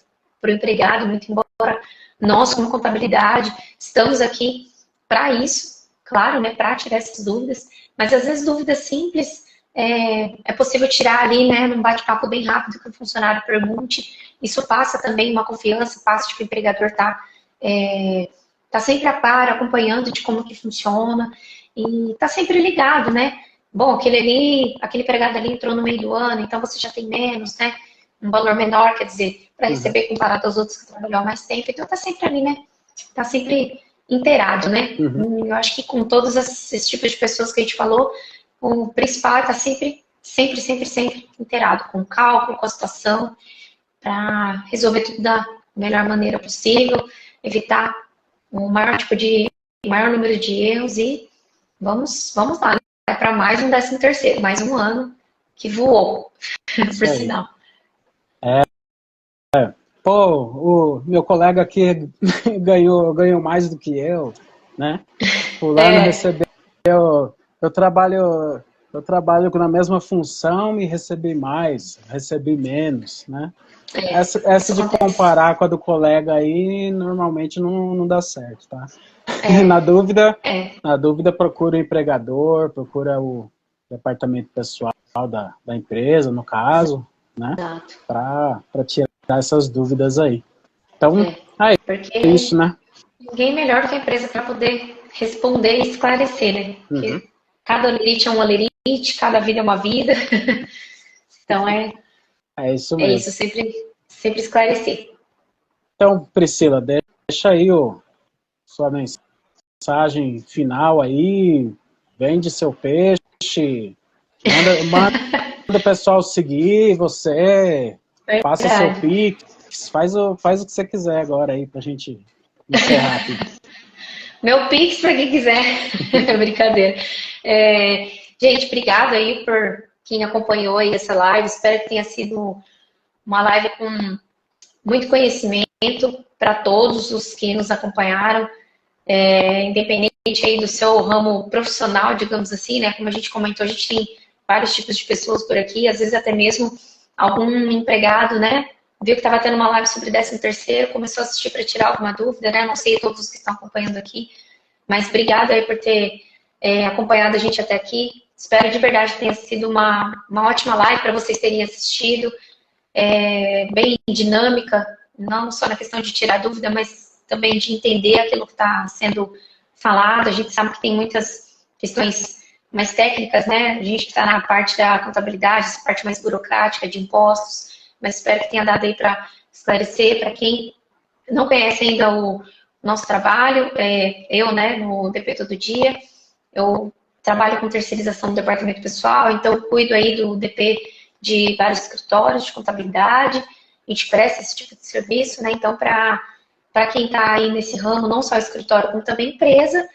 para o empregado, muito embora nós, como contabilidade, estamos aqui para isso, claro, né, para tirar essas dúvidas, mas às vezes dúvidas simples é possível tirar ali, né, num bate-papo bem rápido que o funcionário pergunte. Isso passa também uma confiança, passa de que o empregador tá sempre a par, acompanhando de como que funciona e tá sempre ligado, né? Bom, aquele empregado ali entrou no meio do ano, então você já tem menos, né? Um valor menor, quer dizer, para receber comparado aos outros que trabalhou há mais tempo. Então tá sempre ali, né? Tá sempre inteirado, né? Eu acho que com todos esses tipos de pessoas que a gente falou, o principal é estar sempre inteirado com o cálculo, com a situação, para resolver tudo da melhor maneira possível, evitar o maior número de erros e vamos lá, né? Para mais um 13º, mais um ano que voou, por sinal. Pô, o meu colega aqui ganhou mais do que eu, né? Fulano recebeu, eu trabalho na mesma função e recebi mais, recebi menos, né? Essa de comparar com a do colega aí, normalmente não dá certo, tá? Na dúvida, procura o empregador, procura o departamento pessoal da empresa, no caso, né? Para tirar essas dúvidas aí. Então, é isso, né? Ninguém melhor do que a empresa para poder responder e esclarecer, né? Porque cada olerite é um olerite, cada vida é uma vida. Então, é isso mesmo. É isso, sempre esclarecer. Então, Priscila, deixa aí sua mensagem final aí, vende seu peixe, manda o pessoal seguir você, Faça seu Pix, faz o que você quiser agora aí pra gente encerrar aqui. Meu Pix para quem quiser. Brincadeira. Gente, obrigado aí por quem acompanhou aí essa live. Espero que tenha sido uma live com muito conhecimento para todos os que nos acompanharam, independente aí do seu ramo profissional, digamos assim, né? Como a gente comentou, a gente tem vários tipos de pessoas por aqui, às vezes até mesmo algum empregado, né? Viu que estava tendo uma live sobre 13º, começou a assistir para tirar alguma dúvida, né? Não sei todos os que estão acompanhando aqui, mas obrigada aí por ter acompanhado a gente até aqui. Espero de verdade que tenha sido uma ótima live para vocês terem assistido, bem dinâmica, não só na questão de tirar dúvida, mas também de entender aquilo que está sendo falado. A gente sabe que tem muitas questões mais técnicas, né? A gente que está na parte da contabilidade, essa parte mais burocrática de impostos, mas espero que tenha dado aí para esclarecer para quem não conhece ainda o nosso trabalho. Eu, né, no DP Todo Dia, eu trabalho com terceirização do departamento pessoal, então eu cuido aí do DP de vários escritórios de contabilidade, a gente presta esse tipo de serviço, né? Então, para quem está aí nesse ramo, não só escritório, como também empresa,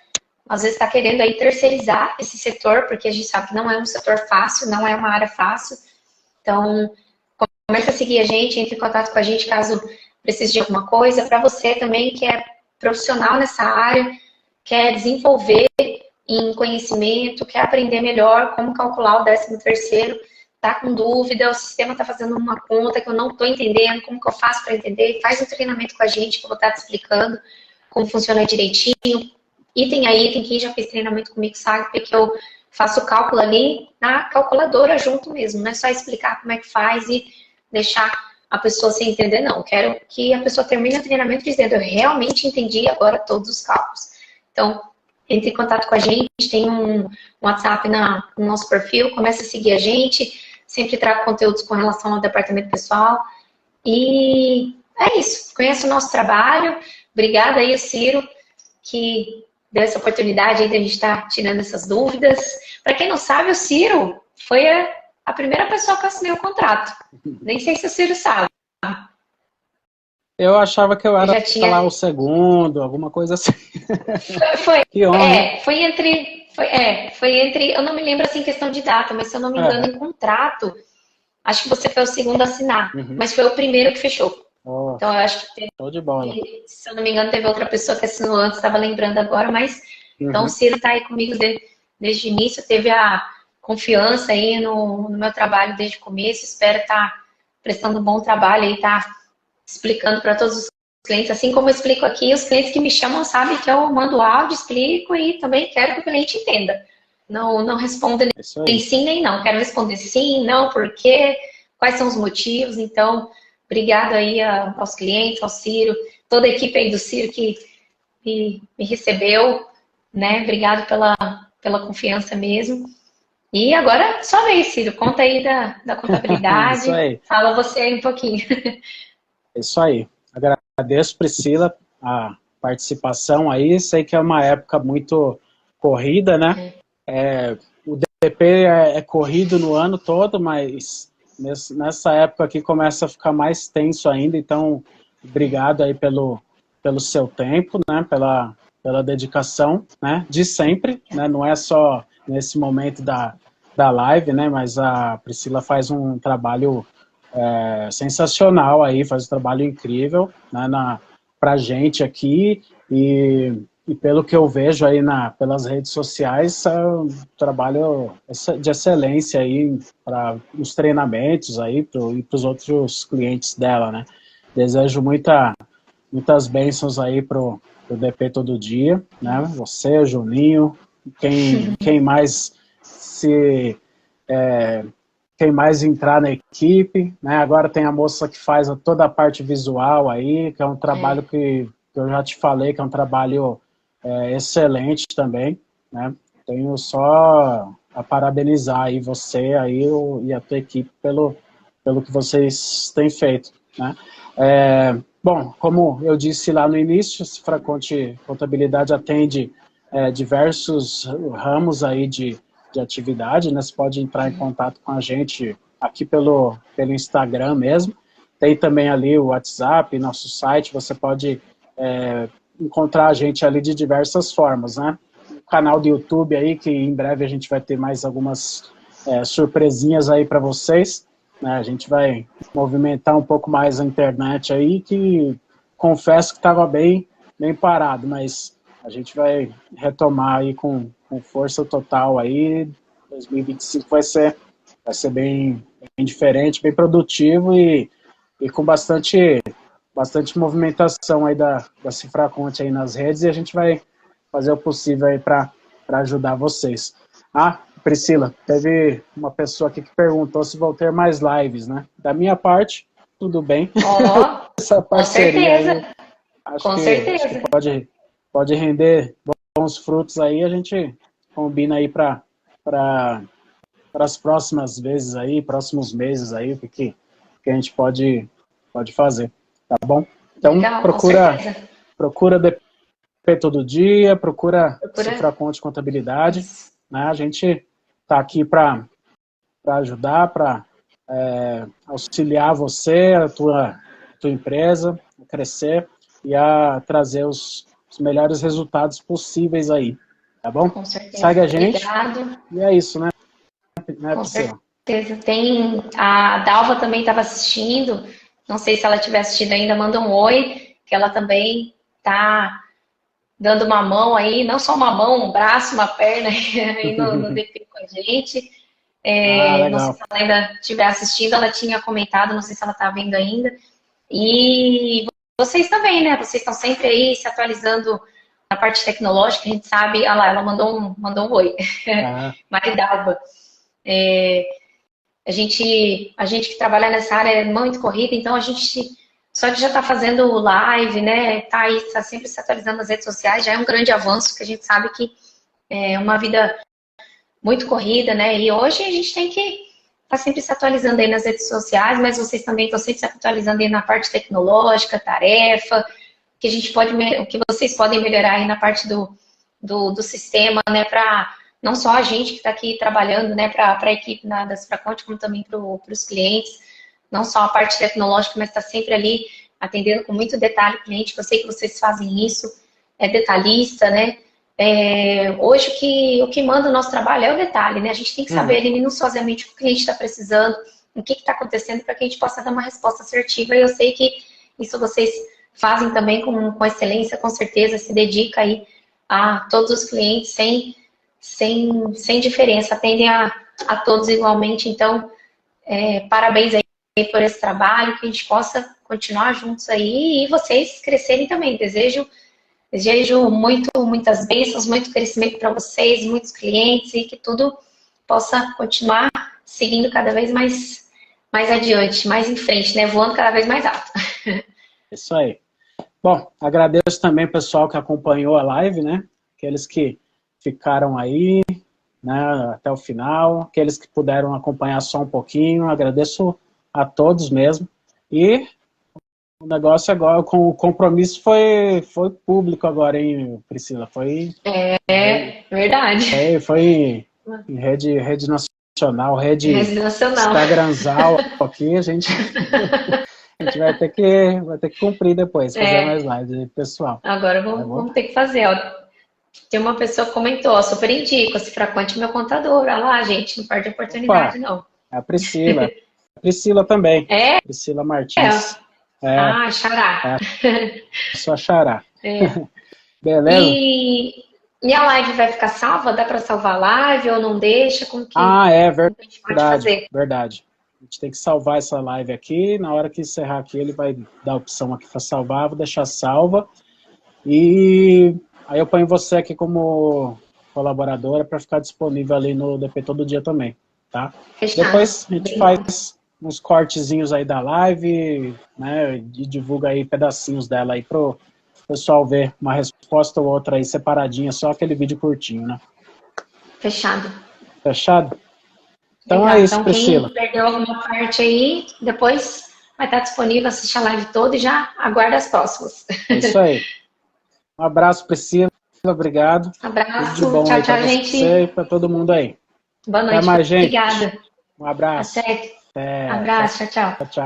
às vezes está querendo aí terceirizar esse setor, porque a gente sabe que não é um setor fácil, não é uma área fácil. Então, comece a seguir a gente, entre em contato com a gente caso precise de alguma coisa. Para você também que é profissional nessa área, quer desenvolver em conhecimento, quer aprender melhor como calcular o 13º, tá com dúvida, o sistema tá fazendo uma conta que eu não tô entendendo, como que eu faço para entender, faz um treinamento com a gente que eu vou estar te explicando como funciona direitinho. Item a item, quem já fez treinamento comigo sabe que eu faço o cálculo ali na calculadora junto mesmo, não é só explicar como é que faz e deixar a pessoa sem entender, não. Eu quero que a pessoa termine o treinamento dizendo, eu realmente entendi agora todos os cálculos. Então, entre em contato com a gente, tem um WhatsApp no nosso perfil, comece a seguir a gente, sempre trago conteúdos com relação ao departamento pessoal. E é isso, conheça o nosso trabalho. Obrigada aí, Ciro, que deu essa oportunidade aí de a gente estar tirando essas dúvidas. Para quem não sabe, o Ciro foi a primeira pessoa que assinei o contrato. Nem sei se o Ciro sabe. Eu achava que eu era, já tinha... lá, o segundo, alguma coisa assim. Que honra. Foi entre, eu não me lembro assim questão de data, mas se eu não me engano, em contrato, acho que você foi o segundo a assinar, mas foi o primeiro que fechou. Então eu acho que teve, de bola. Se eu não me engano, teve outra pessoa que assinou antes, estava lembrando agora, mas então o Ciro está aí comigo desde o início, teve a confiança aí no meu trabalho desde o começo, espero estar prestando um bom trabalho aí, tá explicando para todos os clientes, assim como eu explico aqui, os clientes que me chamam sabem que eu mando áudio, explico e também quero que o cliente entenda. Não responda nem sim nem não, quero responder sim, não, por quê, quais são os motivos. Então, obrigado aí aos clientes, ao Ciro, toda a equipe aí do Ciro que me recebeu, né? Obrigado pela confiança mesmo. E agora, só vez, Ciro, conta aí da contabilidade, Isso aí. Fala você aí um pouquinho. Isso aí. Agradeço, Priscila, a participação aí. Sei que é uma época muito corrida, né? O DP é corrido no ano todo, mas nessa época aqui começa a ficar mais tenso ainda. Então, obrigado aí pelo seu tempo, né? Pela dedicação, né? De sempre, né? Não é só nesse momento da live, né? Mas a Priscila faz um trabalho sensacional aí, faz um trabalho incrível, né, pra gente aqui e pelo que eu vejo aí pelas redes sociais, é um trabalho de excelência aí para os treinamentos aí e para os outros clientes dela, né. Desejo muitas bênçãos aí pro DP Todo Dia, né, você, Juninho, quem mais quem mais entrar na equipe, né? Agora tem a moça que faz toda a parte visual aí, que é um trabalho que eu já te falei, que é um trabalho excelente também, né? Tenho só a parabenizar aí você aí e a tua equipe pelo que vocês têm feito, né? Bom, como eu disse lá no início, a Cifraconte Contabilidade atende diversos ramos aí de atividade, né? Você pode entrar em contato com a gente aqui pelo Instagram mesmo, Tem também ali o WhatsApp, nosso site, você pode encontrar a gente ali de diversas formas, né? O canal do YouTube aí, que em breve a gente vai ter mais algumas surpresinhas aí para vocês, né? A gente vai movimentar um pouco mais a internet aí, que confesso que estava bem parado, mas a gente vai retomar aí com força total aí. 2025 vai ser bem diferente, bem produtivo e com bastante movimentação aí da Cifraconte aí nas redes, e a gente vai fazer o possível aí para ajudar vocês. Ah, Priscila, teve uma pessoa aqui que perguntou se vão ter mais lives, né? Da minha parte, tudo bem. Essa parceria aí, acho que pode render bons frutos aí, a gente combina aí para as próximas vezes aí, próximos meses aí, o que a gente pode fazer, tá bom? Então, legal, procura DP todo dia, procura Cifraconte Contabilidade, né? A gente tá aqui para ajudar, para auxiliar você, a tua empresa a crescer e a trazer os melhores resultados possíveis aí, tá bom? Com certeza. Segue a gente. Obrigado. E é isso, né? Com certeza. A Dalva também estava assistindo, não sei se ela estiver assistindo ainda, manda um oi, que ela também está dando uma mão aí, não só uma mão, um braço, uma perna aí no DP com a gente. Não sei se ela ainda estiver assistindo, ela tinha comentado, não sei se ela está vendo ainda. E vocês também, né? Vocês estão sempre aí se atualizando na parte tecnológica, a gente sabe. Ah lá, ela mandou um oi. Maridalva. A gente que trabalha nessa área é muito corrida, então a gente só de já estar fazendo live, né? Tá sempre se atualizando nas redes sociais, já é um grande avanço, que a gente sabe que é uma vida muito corrida, né? E hoje a gente tem que estar sempre se atualizando aí nas redes sociais, mas vocês também estão sempre se atualizando aí na parte tecnológica, tarefa, que a gente o que vocês podem melhorar aí na parte do sistema, né? Para não só a gente que está aqui trabalhando, né, para a equipe da Cifraconte, como também para os clientes, não só a parte tecnológica, mas está sempre ali atendendo com muito detalhe o cliente, que eu sei que vocês fazem isso, é detalhista, né? Hoje o que manda o nosso trabalho é o detalhe, né? A gente tem que saber ali minuciosamente o que o cliente está precisando, o que está acontecendo, para que a gente possa dar uma resposta assertiva, e eu sei que isso vocês fazem também com excelência, com certeza, se dedica aí a todos os clientes sem diferença, atendem a todos igualmente. Então, parabéns aí por esse trabalho, que a gente possa continuar juntos aí e vocês crescerem também. Desejo muitas bênçãos, muito crescimento para vocês, muitos clientes, e que tudo possa continuar seguindo cada vez mais adiante, mais em frente, né? Voando cada vez mais alto. Isso aí. Bom, agradeço também o pessoal que acompanhou a live, né? Aqueles que ficaram aí, né, até o final, aqueles que puderam acompanhar só um pouquinho, agradeço a todos mesmo. E o negócio agora, com o compromisso foi público agora, hein, Priscila? Foi verdade. Foi em rede nacional, rede Instagramzal aqui, a gente vai ter que cumprir depois, fazer mais lives, pessoal. Agora vamos ter que fazer, ó. Tem uma pessoa que comentou, ó, super indico, a Cifraconte meu contador. Olha lá, gente, não perde a oportunidade, não. É a Priscila. A Priscila também. Priscila Martins. Xará. Só xará. Beleza? E a live vai ficar salva? Dá para salvar a live ou não deixa? Como que verdade. A gente tem que salvar essa live aqui. Na hora que encerrar aqui, ele vai dar a opção aqui para salvar. Vou deixar salva. E aí eu ponho você aqui como colaboradora para ficar disponível ali no DP todo dia também, tá? Fechado. Depois a gente faz uns cortezinhos aí da live, né? E divulga aí pedacinhos dela aí pro pessoal ver uma resposta ou outra aí separadinha, só aquele vídeo curtinho, né? Fechado. Fechado? Então é isso, então, Priscila. Quem perdeu alguma parte aí, depois vai estar disponível, assiste a live toda e já aguarda as próximas. É isso aí. Um abraço, Priscila. Obrigado. Abraço. Tudo de bom tchau, gente. Você e para todo mundo aí. Boa noite. Até mais, gente. Obrigada. Um abraço. Até. Abraço. Tchau. Tchau.